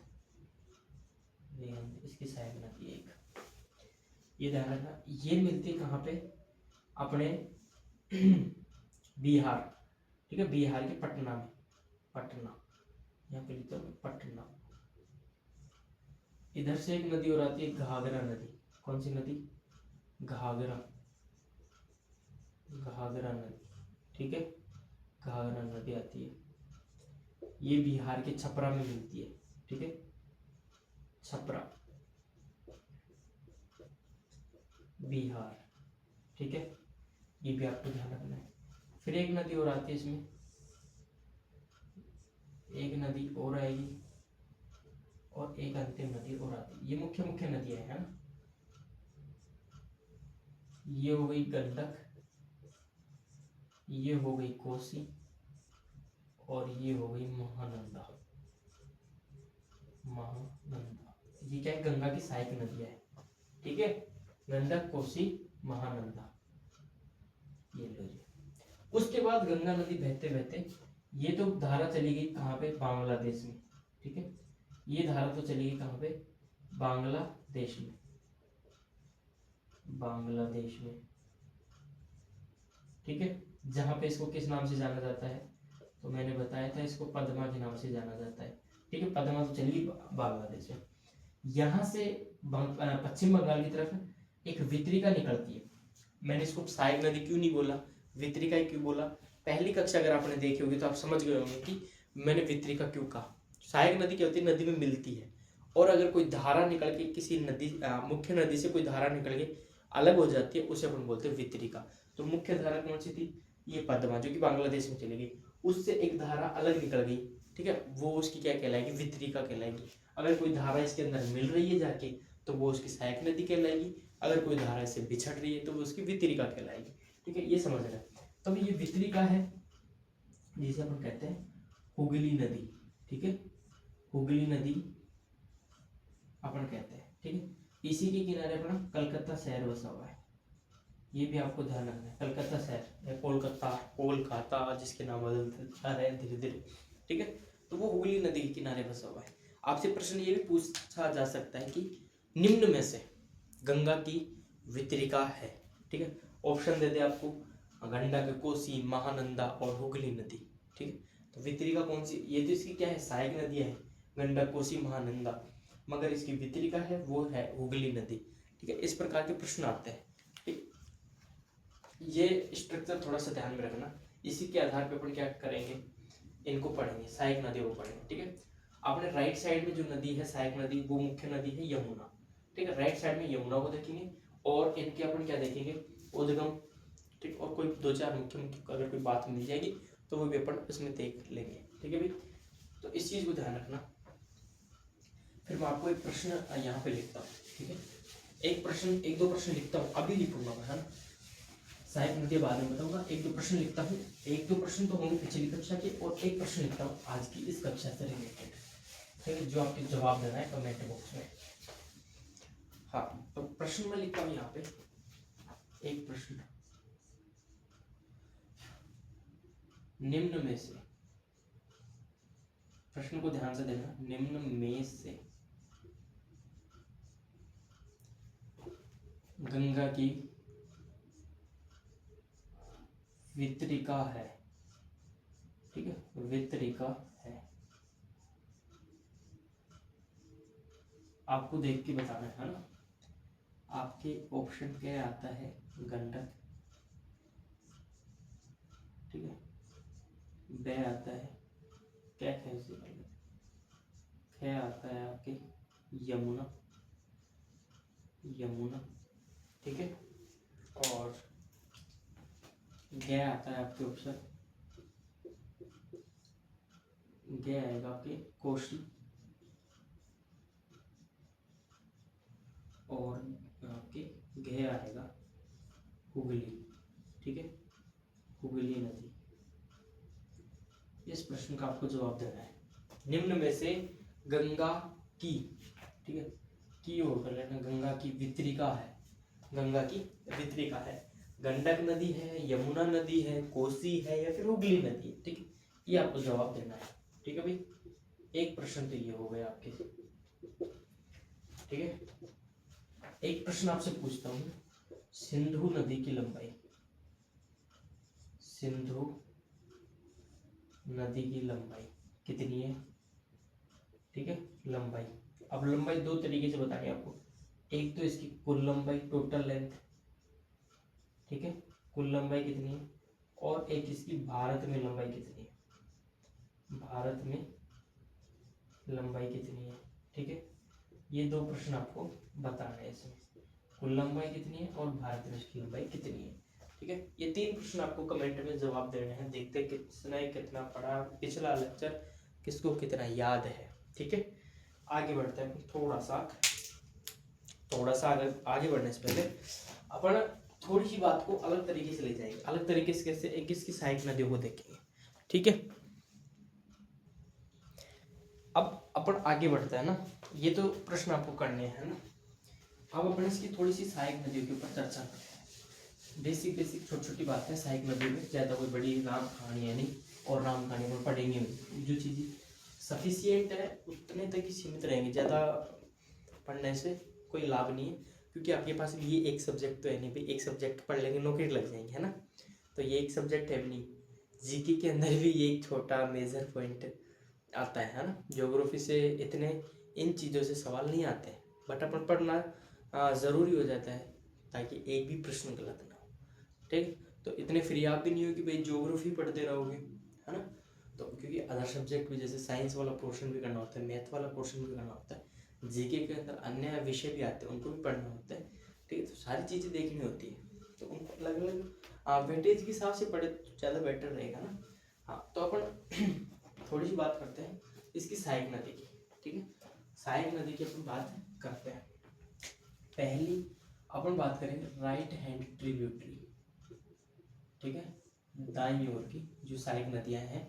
रिहंद इसकी सहायक नदी एक, ये ध्यान रखना। ये मिलती है कहाँ पे, अपने बिहार, ठीक है, बिहार के पटना में, पटना, यहाँ पे लिखता हूँ पटना। इधर से एक नदी और आती है, घाघरा नदी, कौन सी नदी, घाघरा, घाघरा नदी, ठीक है, घाघरा नदी आती है, ये बिहार के छपरा में मिलती है, ठीक है, छपरा, बिहार, ठीक है, ये भी आपको ध्यान रखना है। फिर एक नदी और आती है इसमें, एक नदी और आएगी और एक अंतिम नदी और आती है। ये मुख्य मुख्य नदियां है ना, ये हो गई गंडक, ये हो गई कोसी और ये हो गई महानंदा, महानंदा, ये क्या है, गंगा की सहायक नदियां है, ठीक है, गंडक, कोसी, महानंदा, ये लो जी। उसके बाद गंगा नदी बहते बहते, ये तो धारा चली गई कहाँ पे, बांग्लादेश में, ठीक है, ये धारा तो चली गई कहाँ पे, बांग्लादेश में, बांग्लादेश में, ठीक है। जहां पे इसको किस नाम से जाना जाता है, तो मैंने बताया था इसको पद्मा के नाम से जाना जाता है, ठीक है, पद्मा तो चली बांग्लादेश में। यहाँ से पश्चिम बंगाल की तरफ एक वितरिका निकलती है। मैंने इसको सहायक नदी क्यों नहीं बोला, वितरिका क्यों बोला, पहली कक्षा अगर आपने देखी होगी तो आप समझ गए होंगे कि मैंने वितरिका क्यों कहा। सहायक नदी क्या होती है, नदी में मिलती है, और अगर कोई धारा निकल के किसी नदी, मुख्य नदी से कोई धारा निकल के अलग हो जाती है, उसे अपन बोलते हैं वितरिका। तो मुख्य धारा कौन सी थी, ये पद्मा, जो कि बांग्लादेश में चली गई, उससे एक धारा अलग निकल गई, ठीक है, वो उसकी क्या कहलाएगी, वितरिका कहलाएगी। अगर कोई धारा इसके अंदर मिल रही है जाके, तो वो उसकी सहायक नदी कहलाएगी, अगर कोई धारा इससे बिछड़ रही है तो वो उसकी वितरिका कहलाएगी, ठीक है, ये समझ रहे हैं। तब ये वितरिका है जिसे अपन कहते हैं हुगली नदी, ठीक है, हुगली नदी अपन कहते हैं, ठीक है। इसी के किनारे अपना कलकत्ता शहर बसा हुआ है, ये भी आपको ध्यान रखना है, कलकत्ता शहर या कोलकाता, कोलकाता जिसके नाम बदलते जा रहे हैं धीरे धीरे, ठीक है। तो वो हुगली नदी के किनारे बसा हुआ है। आपसे प्रश्न ये भी पूछा जा सकता है कि निम्न में से गंगा की वितरिका है, ठीक है। ऑप्शन दे दे आपको, गंडक, कोसी, महानंदा और हुगली नदी, ठीक है। तो वितरिका कौन सी, ये तो इसकी क्या है, सहायक नदियां है, गंडक, कोसी, महानंदा, मगर इसकी वितरिका है वो है हुगली नदी, ठीक है। इस प्रकार के प्रश्न आते हैं, ठीक। ये स्ट्रक्चर थोड़ा सा ध्यान में रखना, इसी के आधार पर अपन क्या करेंगे, इनको पढ़ेंगे, सहायक नदियों को पढ़ेंगे, ठीक है। आपने राइट साइड में जो नदी है सहायक नदी, वो मुख्य नदी है यमुना, ठीक है। राइट साइड में यमुना को देखेंगे और इनके अपन क्या देखेंगे, उद्गम, ठीक। और कोई दो चार मुख्य मुख्य अगर कोई बात मिल जाएगी तो वो भी अपन इसमें देख लेंगे, ठीक है भाई। तो इस चीज को ध्यान रखना। फिर मैं आपको एक प्रश्न यहाँ पे लिखता हूँ, ठीक है। एक दो प्रश्न लिखता हूँ, अभी लिखूंगा मैं, है ना। सहायक नदी बाद में बताऊंगा, एक दो प्रश्न लिखता हूँ, एक दो प्रश्न तो होंगे पिछली कक्षा के और एक प्रश्न लिखता हूँ आज की इस कक्षा से रिलेटेड, ठीक है, जो आपके जवाब देना है कमेंट बॉक्स में। हाँ, तो प्रश्न में लिखता हूँ यहाँ पे, एक प्रश्न, निम्न में से, प्रश्न को ध्यान से देखना, निम्न में से गंगा की वितरिका है, ठीक है, वितरिका है, आपको देख के बताना है ना। आपके ऑप्शन क्या आता है, गंडक, ठीक है, ब आता है, क्या है उससे पहले, ख आता है आपके यमुना, यमुना, ठीक है, और ग आता है आपके ऑप्शन, ग आएगा आपके कोशी, और आपके घ आएगा हुगली, ठीक है, हुगली नदी। इस प्रश्न का आपको जवाब देना है, निम्न में से गंगा की, ठीक है, की ओर कर लेना, गंगा की वितरिका है, गंगा की वितरिका है, गंडक नदी है, यमुना नदी है, कोसी है या फिर हुगली नदी है, ठीक है, ये आपको जवाब देना है, ठीक है भाई। एक प्रश्न तो ये हो गया आपके, ठीक है। एक प्रश्न आपसे पूछता हूँ, सिंधु नदी की लंबाई, सिंधु नदी की लंबाई कितनी है, ठीक है, लंबाई। अब लंबाई दो तरीके से बतानी है आपको, एक तो इसकी कुल लंबाई, टोटल लेंथ, ठीक है, कुल लंबाई कितनी है, और एक इसकी भारत में लंबाई कितनी है, भारत में लंबाई कितनी है, ठीक है। ये दो प्रश्न आपको बताना है इसमें, कुल लंबाई कितनी है और भारत में इसकी लंबाई कितनी है, ठीक है। ये तीन प्रश्न आपको कमेंट में जवाब देने हैं, देखते किसने कितना पढ़ा, पिछला लेक्चर किसको कितना याद है, ठीक है। आगे बढ़ते हैं, थोड़ा सा आगे बढ़ने से पहले अपन थोड़ी सी बात को अलग तरीके से ले जाएंगे, अलग तरीके से कैसे, एक इसकी सहायक नदियों को देखेंगे, ठीक है। अब अपन आगे बढ़ते हैं ना, ये तो प्रश्न आपको करने हैं ना। अब अपन इसकी थोड़ी सी सहायक नदियों के ऊपर चर्चा करते हैं, बेसिक छोटी छोटी बातें सहायक नदियों में, ज़्यादा कोई बड़ी राम कहानी है नहीं, और राम कहानी पर पढ़ेंगे जो चीज़ें सफिशियंट है उतने तक ही सीमित रहेंगे, ज़्यादा पढ़ने से कोई लाभ नहीं है, क्योंकि आपके पास ये एक सब्जेक्ट तो है नहीं भाई, एक सब्जेक्ट पढ़ लेंगे नौकरी लग जाएंगे, है ना। तो ये एक सब्जेक्ट है नहीं, जीके के अंदर भी ये एक छोटा मेजर पॉइंट आता है ना। ज्योग्राफी से इतने इन चीज़ों से सवाल नहीं आते हैं, बट अपन पढ़ना ज़रूरी हो जाता है ताकि एक भी प्रश्न गलत ना हो, ठीक। तो इतने फ्री आप भी नहीं हो कि भाई ज्योग्राफी पढ़ते रहोगे, है ना। तो क्योंकि अदर सब्जेक्ट भी, जैसे साइंस वाला पोर्शन भी करना होता है, मैथ वाला पोर्शन भी करना होता है, जीके के अंदर अन्य विषय भी आते हैं, उनको भी पढ़ना होता है, ठीक है। तो सारी चीज़ें देखनी होती है, तो उनको अलग अलग वेटेज के हिसाब से पढ़े तो ज़्यादा बेटर रहेगा ना। हाँ, तो अपन थोड़ी सी बात करते हैं इसकी सहायक नदी की, ठीक है। सहायक नदी की अपन बात करते हैं, पहली अपन बात करेंगे राइट हैंड ट्रिब्यूटरी, ठीक है, दाईं ओर की जो सहायक नदियां हैं,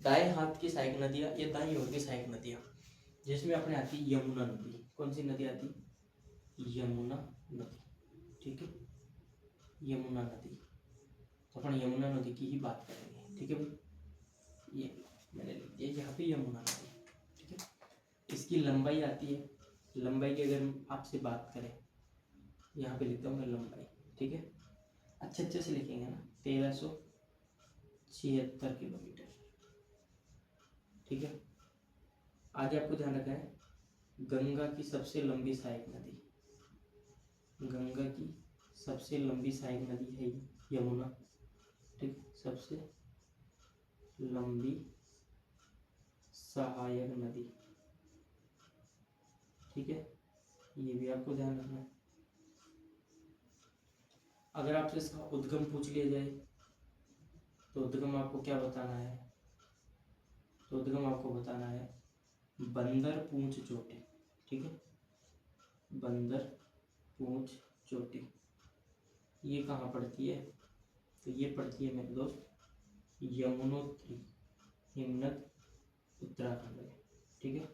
दाएं हाथ की सहायक नदियां, ये दाईं ओर की सहायक नदियां, जिसमें अपने आती है यमुना नदी। कौन सी नदी आती है, यमुना नदी, ठीक है, यमुना नदी। तो अपन यमुना नदी की ही बात करेंगे, ठीक है भाई। ये मैंने लिख दिया यहाँ पे यमुना नदी। ठीक है, इसकी लंबाई आती है, लंबाई की अगर आपसे बात करें, यहाँ पे लिखता हूँ मैं लंबाई। ठीक है, अच्छे से लिखेंगे ना, 1376 किलोमीटर। ठीक है, आगे आपको ध्यान रखना है, गंगा की सबसे लंबी सहायक नदी, गंगा की सबसे लंबी सहायक नदी है यमुना। ठीक, सबसे लंबी सहायक नदी। ठीक है, ये भी आपको ध्यान रखना है। अगर आपसे इसका उद्गम पूछ लिया जाए तो उद्गम आपको क्या बताना है, तो उद्गम आपको बताना है बंदर पूंछ चोटी। ठीक है, बंदर पूंछ चोटी ये कहाँ पड़ती है, तो ये पड़ती है मेरे दोस्त यमुनोत्री हिमनद उत्तराखंड में। ठीक है,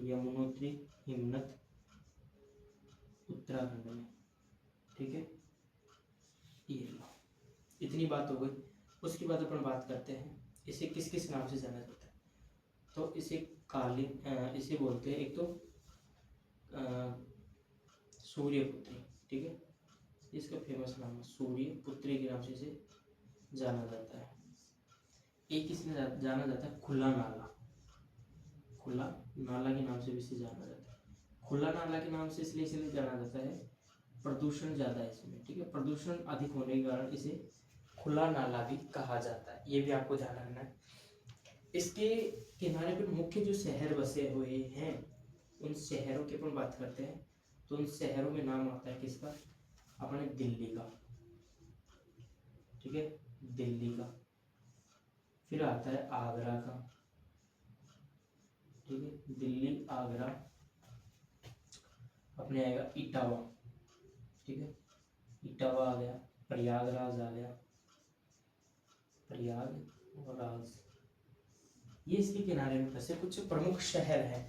यमुनोत्री हिमनद उत्तराखंड में। ठीक है, ये लो, इतनी बात हो गई। उसके बाद अपन बात करते हैं इसे किस किस नाम से जाना जाता है। तो इसे इसे बोलते हैं, एक तो सूर्यपुत्री। ठीक है, इसका फेमस नाम है सूर्यपुत्री के नाम से इसे जाना जाता है। एक इसमें जाना जाता है खुला नाला, खुला नाला के नाम से भी इसे जाना जाता है। खुला नाला के नाम से इसलिए जाना जाता है, प्रदूषण ज़्यादा है इसमें। ठीक है, प्रदूषण अधिक होने के कारण इसे खुला नाला भी कहा जाता है, ये भी आपको ध्यान रखना है। इसके किनारे पर मुख्य जो शहर बसे हुए हैं, उन शहरों की अपन बात करते हैं, तो उन शहरों में नाम आता है किसका, अपने दिल्ली का। ठीक है, दिल्ली का। फिर आता है आगरा का। ठीक है, दिल्ली आगरा। अपने आएगा इटावा। ठीक है, इटावा आ गया। प्रयागराज आ गया, प्रयागराज। ये इसके किनारे में बसे कुछ प्रमुख शहर हैं।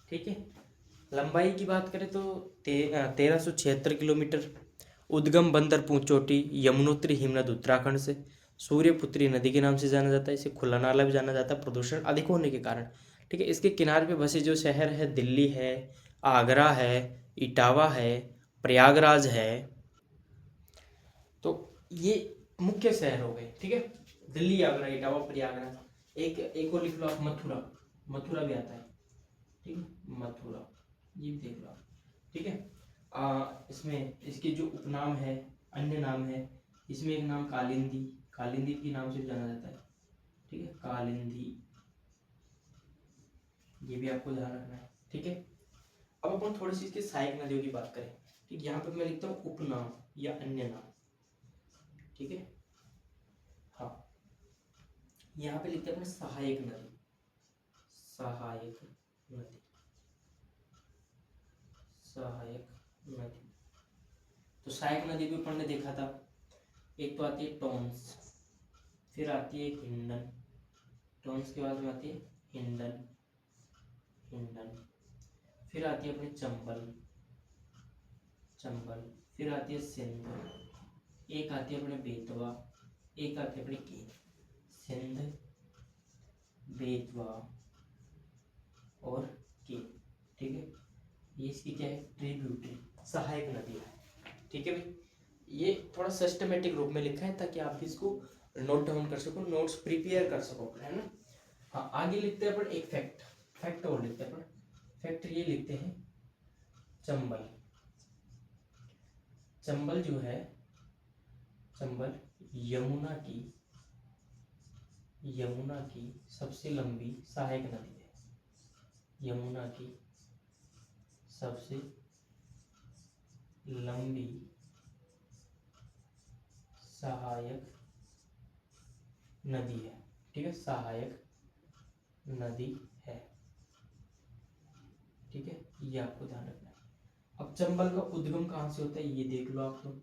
ठीक है, लंबाई की बात करें तो 1376 किलोमीटर। उद्गम बंदर पूंछ चोटी यमुनोत्री हिमनद उत्तराखंड से। सूर्यपुत्री नदी के नाम से जाना जाता है, इसे खुला नाला भी जाना जाता है प्रदूषण अधिक होने के कारण। ठीक है, इसके किनारे पे बसे जो शहर है, दिल्ली है, आगरा है, इटावा है, प्रयागराज है। तो ये मुख्य शहर हो गए। ठीक है, दिल्ली, आगरा, इटावा, प्रयागराज। एक और लिख लो आप, मथुरा। मथुरा भी आता है। ठीक है, मथुरा, ये भी देख लो आप। ठीक है, इसमें इसके जो उपनाम है, अन्य नाम है, इसमें एक नाम कालिंदी, कालिंदी के नाम से भी जाना जाता है। ठीक है, कालिंदी, ये भी आपको ध्यान रखना है। ठीक है, अब अपन थोड़ी सी इसकी सहायक नदियों की बात करें। ठीक, यहाँ पे मैं लिखता हूँ उपनाम या अन्य नाम। ठीक है, हाँ, यहाँ पे लिखते हैं अपने सहायक नदी, सहायक नदी, सहायक नदी। तो सहायक नदी भी अपन ने देखा था, एक तो आती है टोंस, फिर आती है हिंडन, टोंस के बाद में आती है हिंडन, हिंडन, फिर आती है अपनी चंबल, चंबल, फिर आती है सिंध, एक आती है अपने बेतवा, एक आती है अपनी केन। सिंध, बेतवा और केन। ठीक है, ये इसकी क्या है, ट्रिब्यूटरी, सहायक नदी है। ठीक है भाई, ये थोड़ा सिस्टमेटिक रूप में लिखा है ताकि आप इसको नोट डाउन कर सको, नोट्स प्रिपेयर कर सको, है ना। हाँ, आगे लिखते हैं अपन एक फैक्ट, फैक्ट और लिखते हैं अपन। फैक्ट ये लिखते हैं चंबल, चंबल जो है, चंबल यमुना की, यमुना की सबसे लंबी सहायक नदी है, यमुना की सबसे लंबी सहायक नदी है। ठीक है, सहायक नदी है। ठीक है, ये आपको ध्यान रखना है। अब चंबल का उद्गम कहाँ से होता है, ये देख लो आप लोग।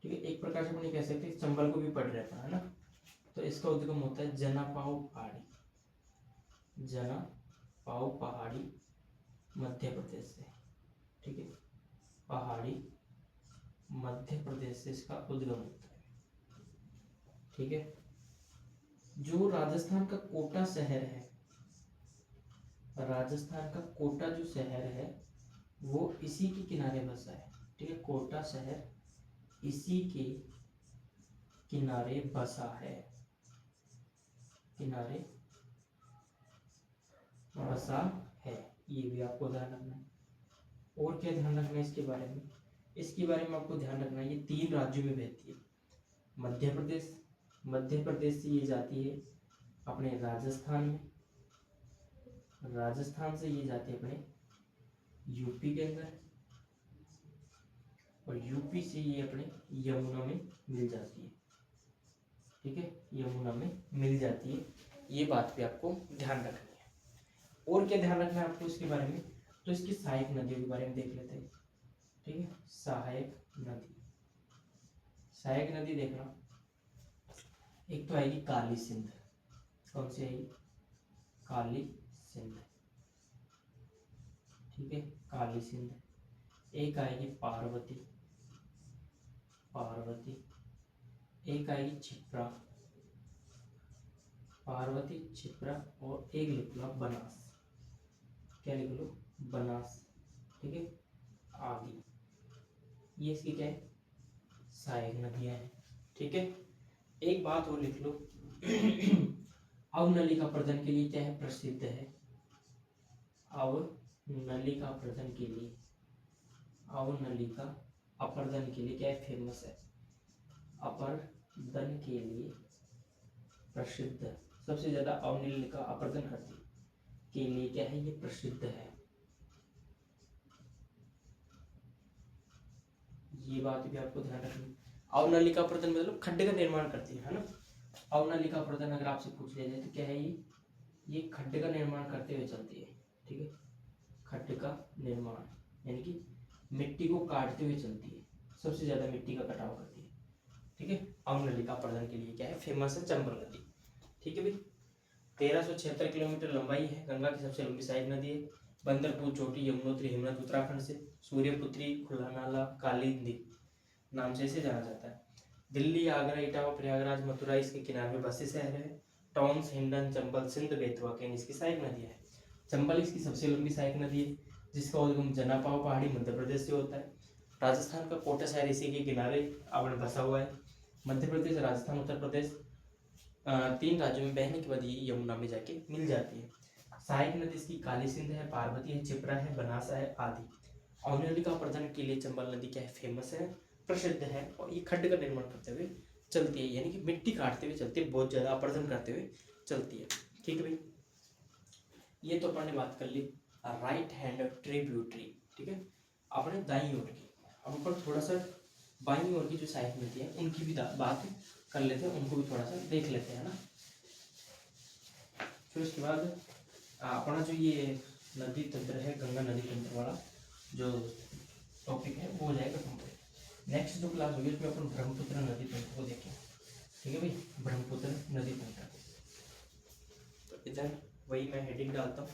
ठीक है, एक प्रकार से अपन ये कह सकते हैं, चंबल को भी पढ़ रहे हैं, है ना। तो इसका उद्गम होता है जनापाव पहाड़ी, जनापाव पहाड़ी मध्य प्रदेश से। ठीक है, पहाड़ी मध्य प्रदेश से इसका उद्गम होता है। ठीक है, जो राजस्थान का कोटा शहर है, राजस्थान का कोटा जो शहर है वो इसी के किनारे बसा है। ठीक है, कोटा शहर इसी के किनारे बसा है, किनारे बसा है, ये भी आपको ध्यान रखना है। और क्या ध्यान रखना है इसके बारे में? इसके बारे में आपको ध्यान रखना है ये 3 राज्यों में बहती है। मध्य प्रदेश, मध्य प्रदेश से ये जाती है अपने राजस्थान में, राजस्थान से ये जाती है अपने यूपी के अंदर, और यूपी से ये अपने यमुना में मिल जाती है। ठीक है, यमुना में मिल जाती है, ये बात भी आपको ध्यान रखनी है। और क्या ध्यान रखना है आपको इसके बारे में? तो इसकी सहायक नदियों के बारे में देख लेते हैं। ठीक है, सहायक नदी, सहायक नदी देखना, एक तो आएगी काली सिंध। कौन सी आएगी? काली सिंध। ठीक है, काली सिंध। एक आएगी पार्वती, पार्वती। एक आएगी क्षिप्रा, पार्वती, क्षिप्रा, और एक लिख लो बनास। क्या लिख लो? बनास। ठीक है, आदि, ये इसकी क्या है? सहायक नदियां हैं। ठीक है, एक बात और लिख लो अवनलिका प्रजनन के लिए क्या है? प्रसिद्ध है। अवनलिका प्रजनन के लिए, अवनलिका अपर्दन के लिए क्या है? फेमस है। अपर्दन के लिए प्रसिद्ध, सबसे ज्यादा अवनलिका अपर्दन करती के लिए क्या है? ये प्रसिद्ध है। ये बात भी आपको ध्यान रखनी। अवनलिका प्रदन मतलब खड्डे का निर्माण करती है ना। अवनलिका प्रदन अगर आपसे पूछ लिया जाए तो क्या है? ये खड्डे का निर्माण करते हुए चलती है। ठीक है, खड्डे का निर्माण यानी कि मिट्टी को काटते हुए चलती है, सबसे ज्यादा मिट्टी का कटाव करती है। ठीक है, अवनलिका प्रदन के लिए क्या है? फेमस है चंबल नदी। ठीक है भाई, 1376 किलोमीटर लंबाई है, गंगा की सबसे लंबी सहायक नदी है। बंदरपुर चोटी यमुनोत्री हिमनद उत्तराखंड से, सूर्यपुत्री खुलानाला कालिंदी नाम से इसे जाना जाता है। दिल्ली, आगरा, इटावा, प्रयागराज, मथुरा इसके किनारे में बसे शहर है। टॉन्स, हिंडन, चंबल, सिंध, बेतवा, केन इसकी सहायक नदियां है। चंबल इसकी सबसे लंबी सहायक नदी है, जिसका उद्गम जनापाव पहाड़ी मध्य प्रदेश से होता है। राजस्थान का कोटा शहर इसी के किनारे आवरण बसा हुआ है। मध्य प्रदेश, राजस्थान, उत्तर प्रदेश 3 राज्यों में बहने के बाद ये यमुना में जाके मिल जाती है। सहायक नदी इसकी काली सिंध है, पार्वती है, क्षिप्रा है, बनासा है आदि। अवनलिका प्रजनन के लिए चंबल नदी क्या है? फेमस है, प्रसिद्ध है, और ये खड्ड का निर्माण करते हुए चलती है, यानी कि मिट्टी काटते हुए चलती है, बहुत ज्यादा अपर्जन करते हुए चलती है। ठीक है भाई, ये तो अपन ने बात कर ली राइट हैंड ट्रिब्यूटरी। ठीक है, अपने दाईं ओर की, अब ऊपर थोड़ा सा बाईं ओर की जो सहायक नदी है उनकी भी बात कर लेते हैं, उनको भी थोड़ा सा देख लेते हैं ना। फिर उसके बाद अपना जो ये नदी तंत्र है, गंगा नदी तंत्र वाला जो टॉपिक है वो हो जाएगा कंप्लीट। नेक्स्ट जो क्लास होगी उसमें अपन ब्रह्मपुत्र नदी तंत्र को देखें। ठीक है भाई, ब्रह्मपुत्र नदी तंत्र। तो इधर वही मैं हेडिंग डालता हूँ,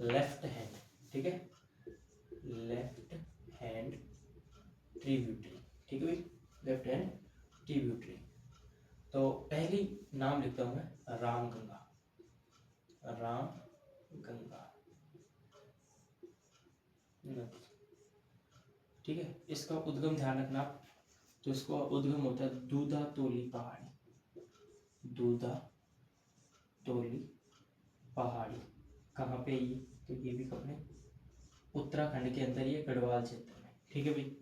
लेफ्ट हैंड। ठीक है, लेफ्ट हैंड ट्रिब्यूटरी। ठीक है भाई, लेफ्ट हैंड ट्रिब्यूटरी। तो पहली नाम लिखता हूँ मैं रामगंगा, रामगंगा नदी। ठीक है, इसका उद्गम ध्यान रखना आप, तो इसका उद्गम होता है दूधा तोली पहाड़ी, दूधा तोली पहाड़ी। कहाँ पे ये? तो ये भी अपने उत्तराखंड के अंदर, ये गढ़वाल क्षेत्र में। ठीक है भाई,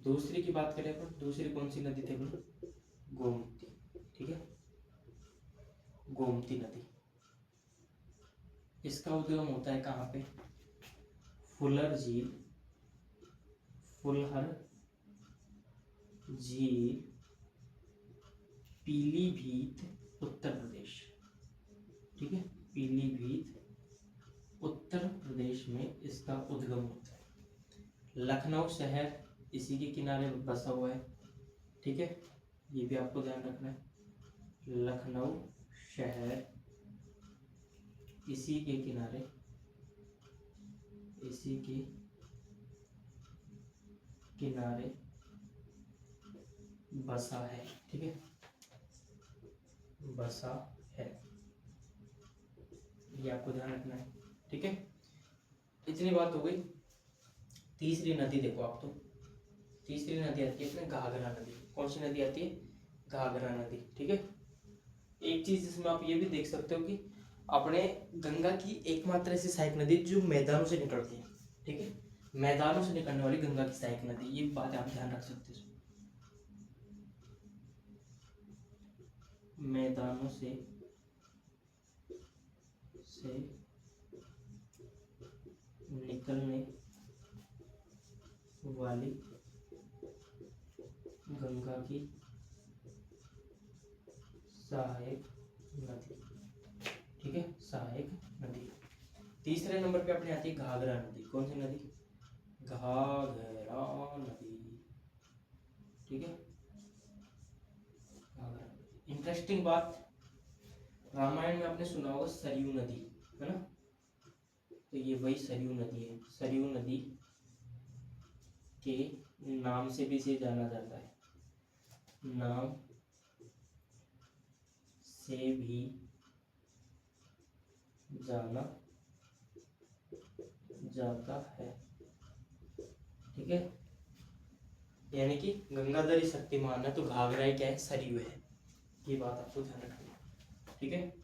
दूसरी की बात करें अपन, दूसरी कौन सी नदी थी अपन? गोमती। ठीक है, गोमती नदी, इसका उद्गम होता है कहाँ पे? फुलर झील, फुलहर झील, पीलीभीत, उत्तर प्रदेश। ठीक है, पीलीभीत उत्तर प्रदेश में इसका उद्गम होता है। लखनऊ शहर इसी के किनारे बसा हुआ है। ठीक है, ये भी आपको ध्यान रखना है, लखनऊ शहर इसी के किनारे, इसी के किनारे बसा है। ठीक है, बसा ये आपको ध्यान रखना है, ठीक है। इतनी बात हो गई। तीसरी नदी देखो आप, तो तीसरी नदी आती है अपने घाघरा नदी। कौन सी नदी आती है? घाघरा नदी, ठीक है। एक चीज इसमें आप ये भी देख सकते हो कि अपने गंगा की एकमात्र ऐसी सहायक नदी जो मैदानों से निकलती है, ठीक है। मैदानों से निकलने वाली गंगा की सहायक नदी, ये बात आप ध्यान रख सकते हो। मैदानों से निकलने वाली गंगा की सहायक नदी, ठीक है, सहायक नदी। तीसरे नंबर पे अपने आती है घाघरा नदी। कौन सी नदी? घाघरा नदी, ठीक है। घाघरा। इंटरेस्टिंग बात, रामायण में आपने सुना होगा सरयू नदी, है ना, तो ये वही सरयू नदी है। सरयू नदी के नाम से भी इसे जाना जाता है, नाम से भी जाना जाता है, ठीक है। यानी कि गंगाधर ही शक्तिमान है, तो घाघरा ही क्या है? सरयू है। ये बात आपको ध्यान रखनी है, ठीक है।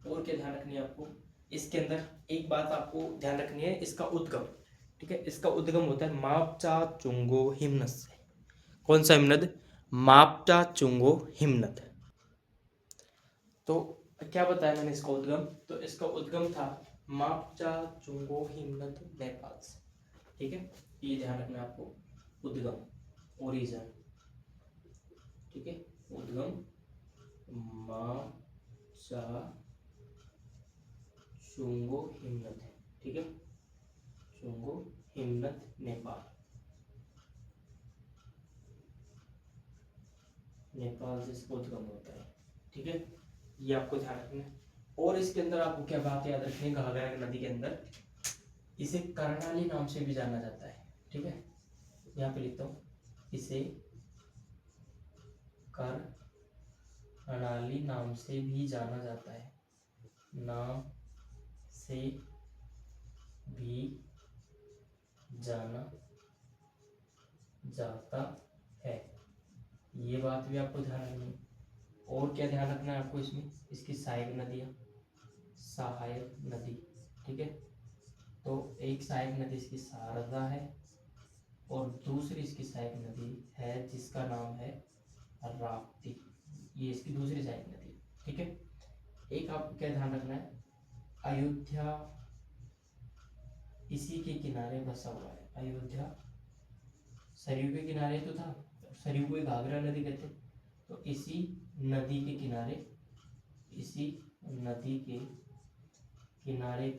और क्या ध्यान रखनी है आपको? इसके अंदर एक बात आपको ध्यान रखनी है, इसका उद्गम, ठीक है। इसका उद्गम होता है मापचा चुंगो हिमनद से। कौन सा हिमनद? मापचा चुंगो हिमनद। तो क्या बताया मैंने इसका उद्गम? तो इसका उद्गम था मापचा चुंगो हिमनद नेपाल से, ठीक है। ये ध्यान रखना आपको, उद्गम, ओरिजिन, ठीक है। उद्गम मापचा चुंगो हिमनद है, ठीक है। चुंगो हिमनद नेपाल, नेपाल से इसका उद्गम होता है, ठीक है। ये आपको ध्यान रखना है। और इसके अंदर आपको क्या बात याद रखनी है? घाघरा नदी के अंदर इसे कर्णाली नाम से भी जाना जाता है, ठीक है। यहाँ पे लिखता हूँ, इसे कर्णाली नाम से भी जाना जाता है, नाम से भी जाना जाता है। ये बात भी आपको ध्यान रखनी है। और क्या ध्यान रखना है आपको इसमें? इसकी सहायक नदियाँ, सहायक नदी, ठीक है। तो एक सहायक नदी इसकी शारदा है और दूसरी इसकी सहायक नदी है जिसका नाम है राप्ती। ये इसकी दूसरी सहायक नदी, ठीक है। एक आपको क्या ध्यान रखना है? अयोध्या इसी के किनारे बसा हुआ है। अयोध्या सरयू के किनारे तो था, सरयू को घाघरा नदी कहते, तो इसी नदी के किनारे, इसी नदी के किनारे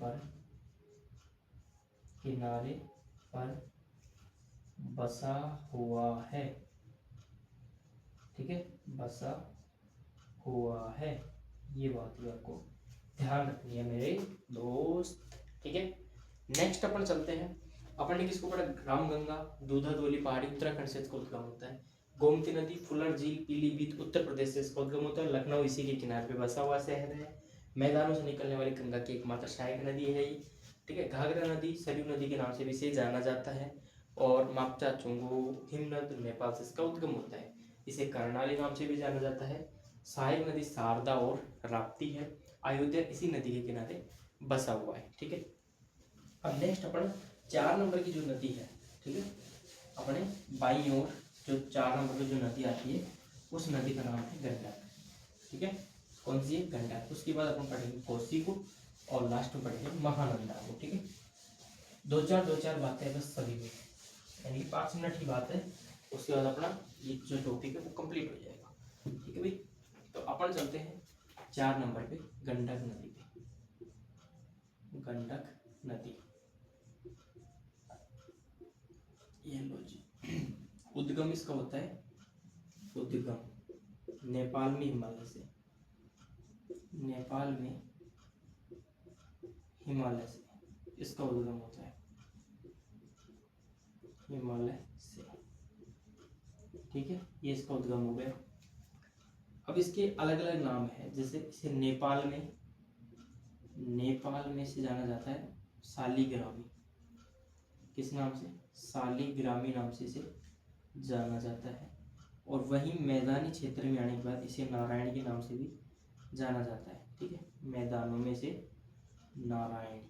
पर बसा हुआ है, ठीक है, बसा हुआ है। ये बात भी आपको ध्यान रखनी है मेरे दोस्त, ठीक है। नेक्स्ट अपन चलते हैं, अपन ने किसको पढ़ा? रामगंगा दूधाधोली पहाड़ी उत्तराखंड से इसका उद्गम होता है। गोमती नदी फुलर झील पीलीभीत उत्तर प्रदेश से इसका उद्गम होता है। लखनऊ इसी के किनारे पे बसा हुआ शहर है। मैदानों से निकलने वाली गंगा की एकमात्र सहायक नदी है ये, ठीक है। घाघरा नदी सरयू नदी के नाम से भी इसे जाना जाता है। और मापचा चुंगो हिमनद नेपाल से इसका उद्गम होता है। इसे कर्णाली नाम से भी जाना जाता है। सहायक नदी शारदा और राप्ती है। अयोध्या इसी नदी के किनारे बसा हुआ है, ठीक है। अब नेक्स्ट अपन 4 नंबर की जो नदी है, ठीक है, अपने बाईं ओर जो 4 नंबर की जो नदी आती है उस नदी का नाम है गंडक, ठीक है। कौन सी है? गंडक। उसके बाद अपन पढ़ेंगे कोसी को और लास्ट में पढ़ेंगे महानंदा को, ठीक है। दो चार बातें बस सभी में, यानी 5 मिनट की बात है। उसके बाद अपना ये जो टॉपिक है वो कंप्लीट हो जाएगा, ठीक है भाई। तो अपन चलते हैं 4 नंबर पे गंडक नदी पे। गंडक नदी, ये लो जी। उद्गम इसका होता है, उद्गम नेपाल में हिमालय से, नेपाल में हिमालय से इसका उद्गम होता है, हिमालय से, ठीक है। ये इसका उद्गम हो गया। अब इसके अलग अलग नाम है, जैसे इसे नेपाल में नेपाल में से जाना जाता है सालीग्रामी। किस नाम से? सालीग्रामी नाम से इसे जाना जाता है। और वहीं मैदानी क्षेत्र में आने के बाद इसे नारायण के नाम से भी जाना जाता है। ठीक है, मैदानों में से नारायणी।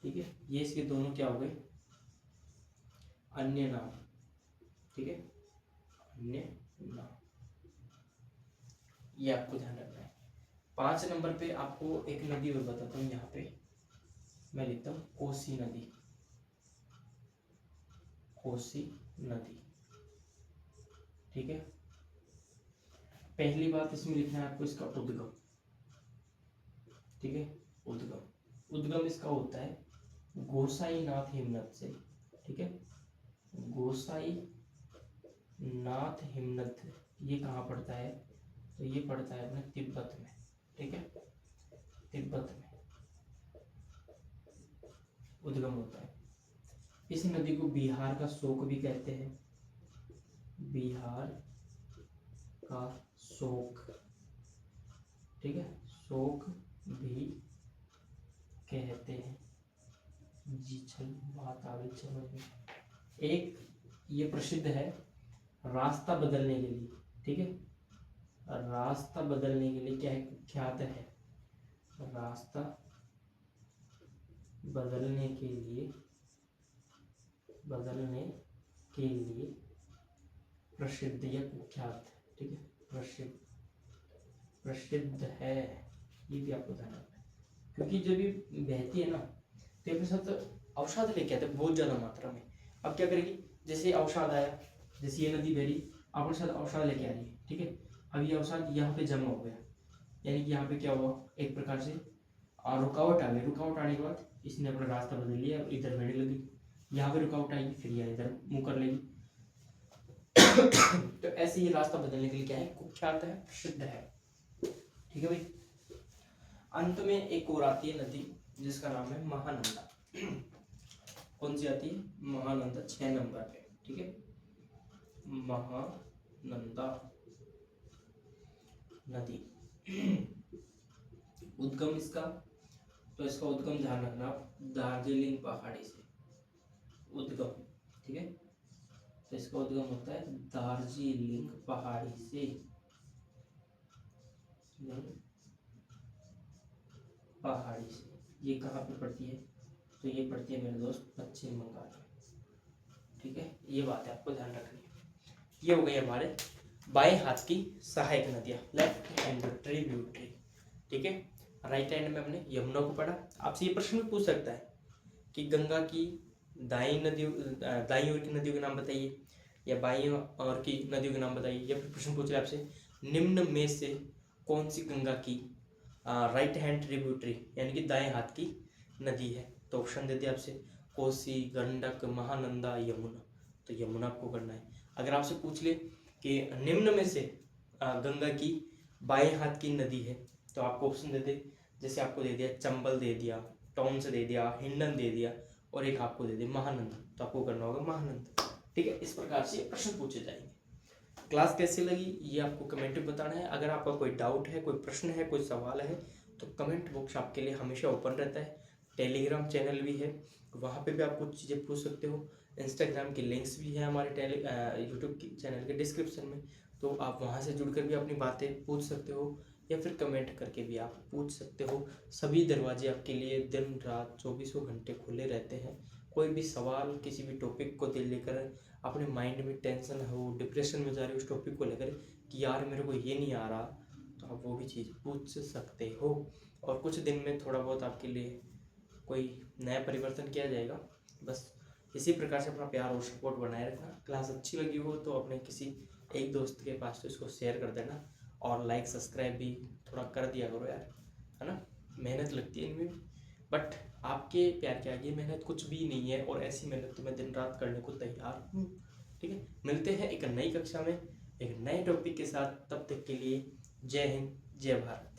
ठीक है, ये इसके दोनों क्या हो गए? अन्य नाम। ठीक है, अन्य नाम, ये आपको ध्यान रखना है। 5 नंबर पे आपको एक नदी और बताता हूँ। यहाँ पे मैं लिखता हूँ कोसी नदी। कोसी नदी। ठीक है, पहली बात इसमें लिखना है आपको इसका उद्गम। ठीक है, उद्गम इसका होता है गोसाईनाथ हिमनद से। ठीक है, गोसाईनाथ हिमनद ये कहाँ पड़ता है? तो ये पड़ता है अपने तिब्बत में। ठीक है, तिब्बत में उद्गम होता है। इस नदी को बिहार का शोक भी कहते हैं। बिहार का शोक। ठीक है, शोक भी कहते हैं। जी चल बात आ गई समझ में। एक ये प्रसिद्ध है रास्ता बदलने के लिए। ठीक है, रास्ता बदलने के लिए क्या है? कुख्यात है। रास्ता बदलने के लिए प्रसिद्ध या कुख्यात। ठीक है, प्रसिद्ध है, ये भी आपको ध्यान रखना है। क्योंकि जब ये बहती है ना तो अपने साथ अवसाद लेके आते हैं बहुत ज्यादा मात्रा में। अब क्या करेगी? जैसे अवसाद आया, जैसे ये नदी बह रही अपने साथ अवसाद लेके आ रही है। ठीक है, अब ये अवसाद यहाँ पे जमा हो गया, यानी कि यहाँ पे क्या हुआ? एक प्रकार से रुकावट आ गई। रुकावट आने के बाद इसने अपना रास्ता बदल लिया, इधर बहने लगी। यहाँ पे रुकावट आएगी, फिर यह इधर मुंह कर लेगी। तो ऐसे ही रास्ता बदलने के लिए क्या है? कुख्यात है, प्रसिद्ध है। ठीक है भाई। अंत में एक और आती है नदी जिसका नाम है महानंदा। कौन सी आती है? महानंदा, 6 नंबर पे। ठीक है, महानंदा नदी। उद्गम इसका, तो इसका उद्गम ध्यान रखना दार्जिलिंग पहाड़ी से उद्गम। ठीक है, तो इसका उद्गम होता है दार्जिलिंग पहाड़ी से। पहाड़ी से ये कहाँ पे पड़ती है? तो ये पड़ती है मेरे दोस्त पश्चिम बंगाल में। ठीक है, ये बात है आपको ध्यान रखनी है। ये हो गई हमारे बाएं हाथ की सहायक नदियां, लेफ्ट हैंड ट्रिब्यूटरी। ठीक है, राइट हैंड में हमने यमुना को पढ़ा। आपसे ये प्रश्न भी पूछ सकता है कि गंगा की दाईं ओर की नदियों के नाम बताइए, या बाईं ओर की नदियों के नाम बताइए, या फिर प्रश्न पूछ रहे आपसे निम्न में से कौन सी गंगा की राइट हैंड ट्रिब्यूटरी यानी कि दाएं हाथ की नदी है? तो ऑप्शन देते हैं आपसे कोसी, गंडक, महानंदा, यमुना। तो यमुना आपको करना है। अगर आपसे पूछ ले कि निम्न में से गंगा की बाएं हाथ की नदी है, तो आपको ऑप्शन देते, जैसे आपको दे दिया चंबल दे दिया, टॉन्स दे दिया, हिंडन दे दिया, और एक आपको दे दिया महानंदा, तो आपको करना होगा महानंदा। ठीक है, इस प्रकार से प्रश्न पूछे जाएंगे। क्लास कैसी लगी ये आपको कमेंट में बताना है। अगर आपका कोई डाउट है, कोई प्रश्न है, कोई सवाल है, तो कमेंट बॉक्स आपके लिए हमेशा ओपन रहता है। टेलीग्राम चैनल भी है, वहाँ पे भी आप कुछ चीज़ें पूछ सकते हो। इंस्टाग्राम के लिंक्स भी हैं हमारे यूट्यूब के चैनल के डिस्क्रिप्शन में, तो आप वहाँ से जुड़कर भी अपनी बातें पूछ सकते हो, या फिर कमेंट करके भी आप पूछ सकते हो। सभी दरवाजे आपके लिए दिन रात 24 घंटे खुले रहते हैं। कोई भी सवाल, किसी भी टॉपिक को लेकर अपने माइंड में टेंशन हो, डिप्रेशन में जा रहे हो उस टॉपिक को लेकर कि यार मेरे को ये नहीं आ रहा, तो आप वो भी चीज़ पूछ सकते हो। और कुछ दिन में थोड़ा बहुत आपके लिए कोई नया परिवर्तन किया जाएगा। बस इसी प्रकार से अपना प्यार और सपोर्ट बनाए रखना। क्लास अच्छी लगी हो तो अपने किसी एक दोस्त के पास तो इसको शेयर कर देना, और लाइक सब्सक्राइब भी थोड़ा कर दिया करो यार, है ना। मेहनत लगती है इनमें, बट आपके प्यार के आगे मेहनत कुछ भी नहीं है, और ऐसी मेहनत तो मैं दिन रात करने को तैयार हूँ। ठीक है, मिलते हैं एक नई कक्षा में एक नए टॉपिक के साथ। तब तक के लिए जय हिंद, जय भारत।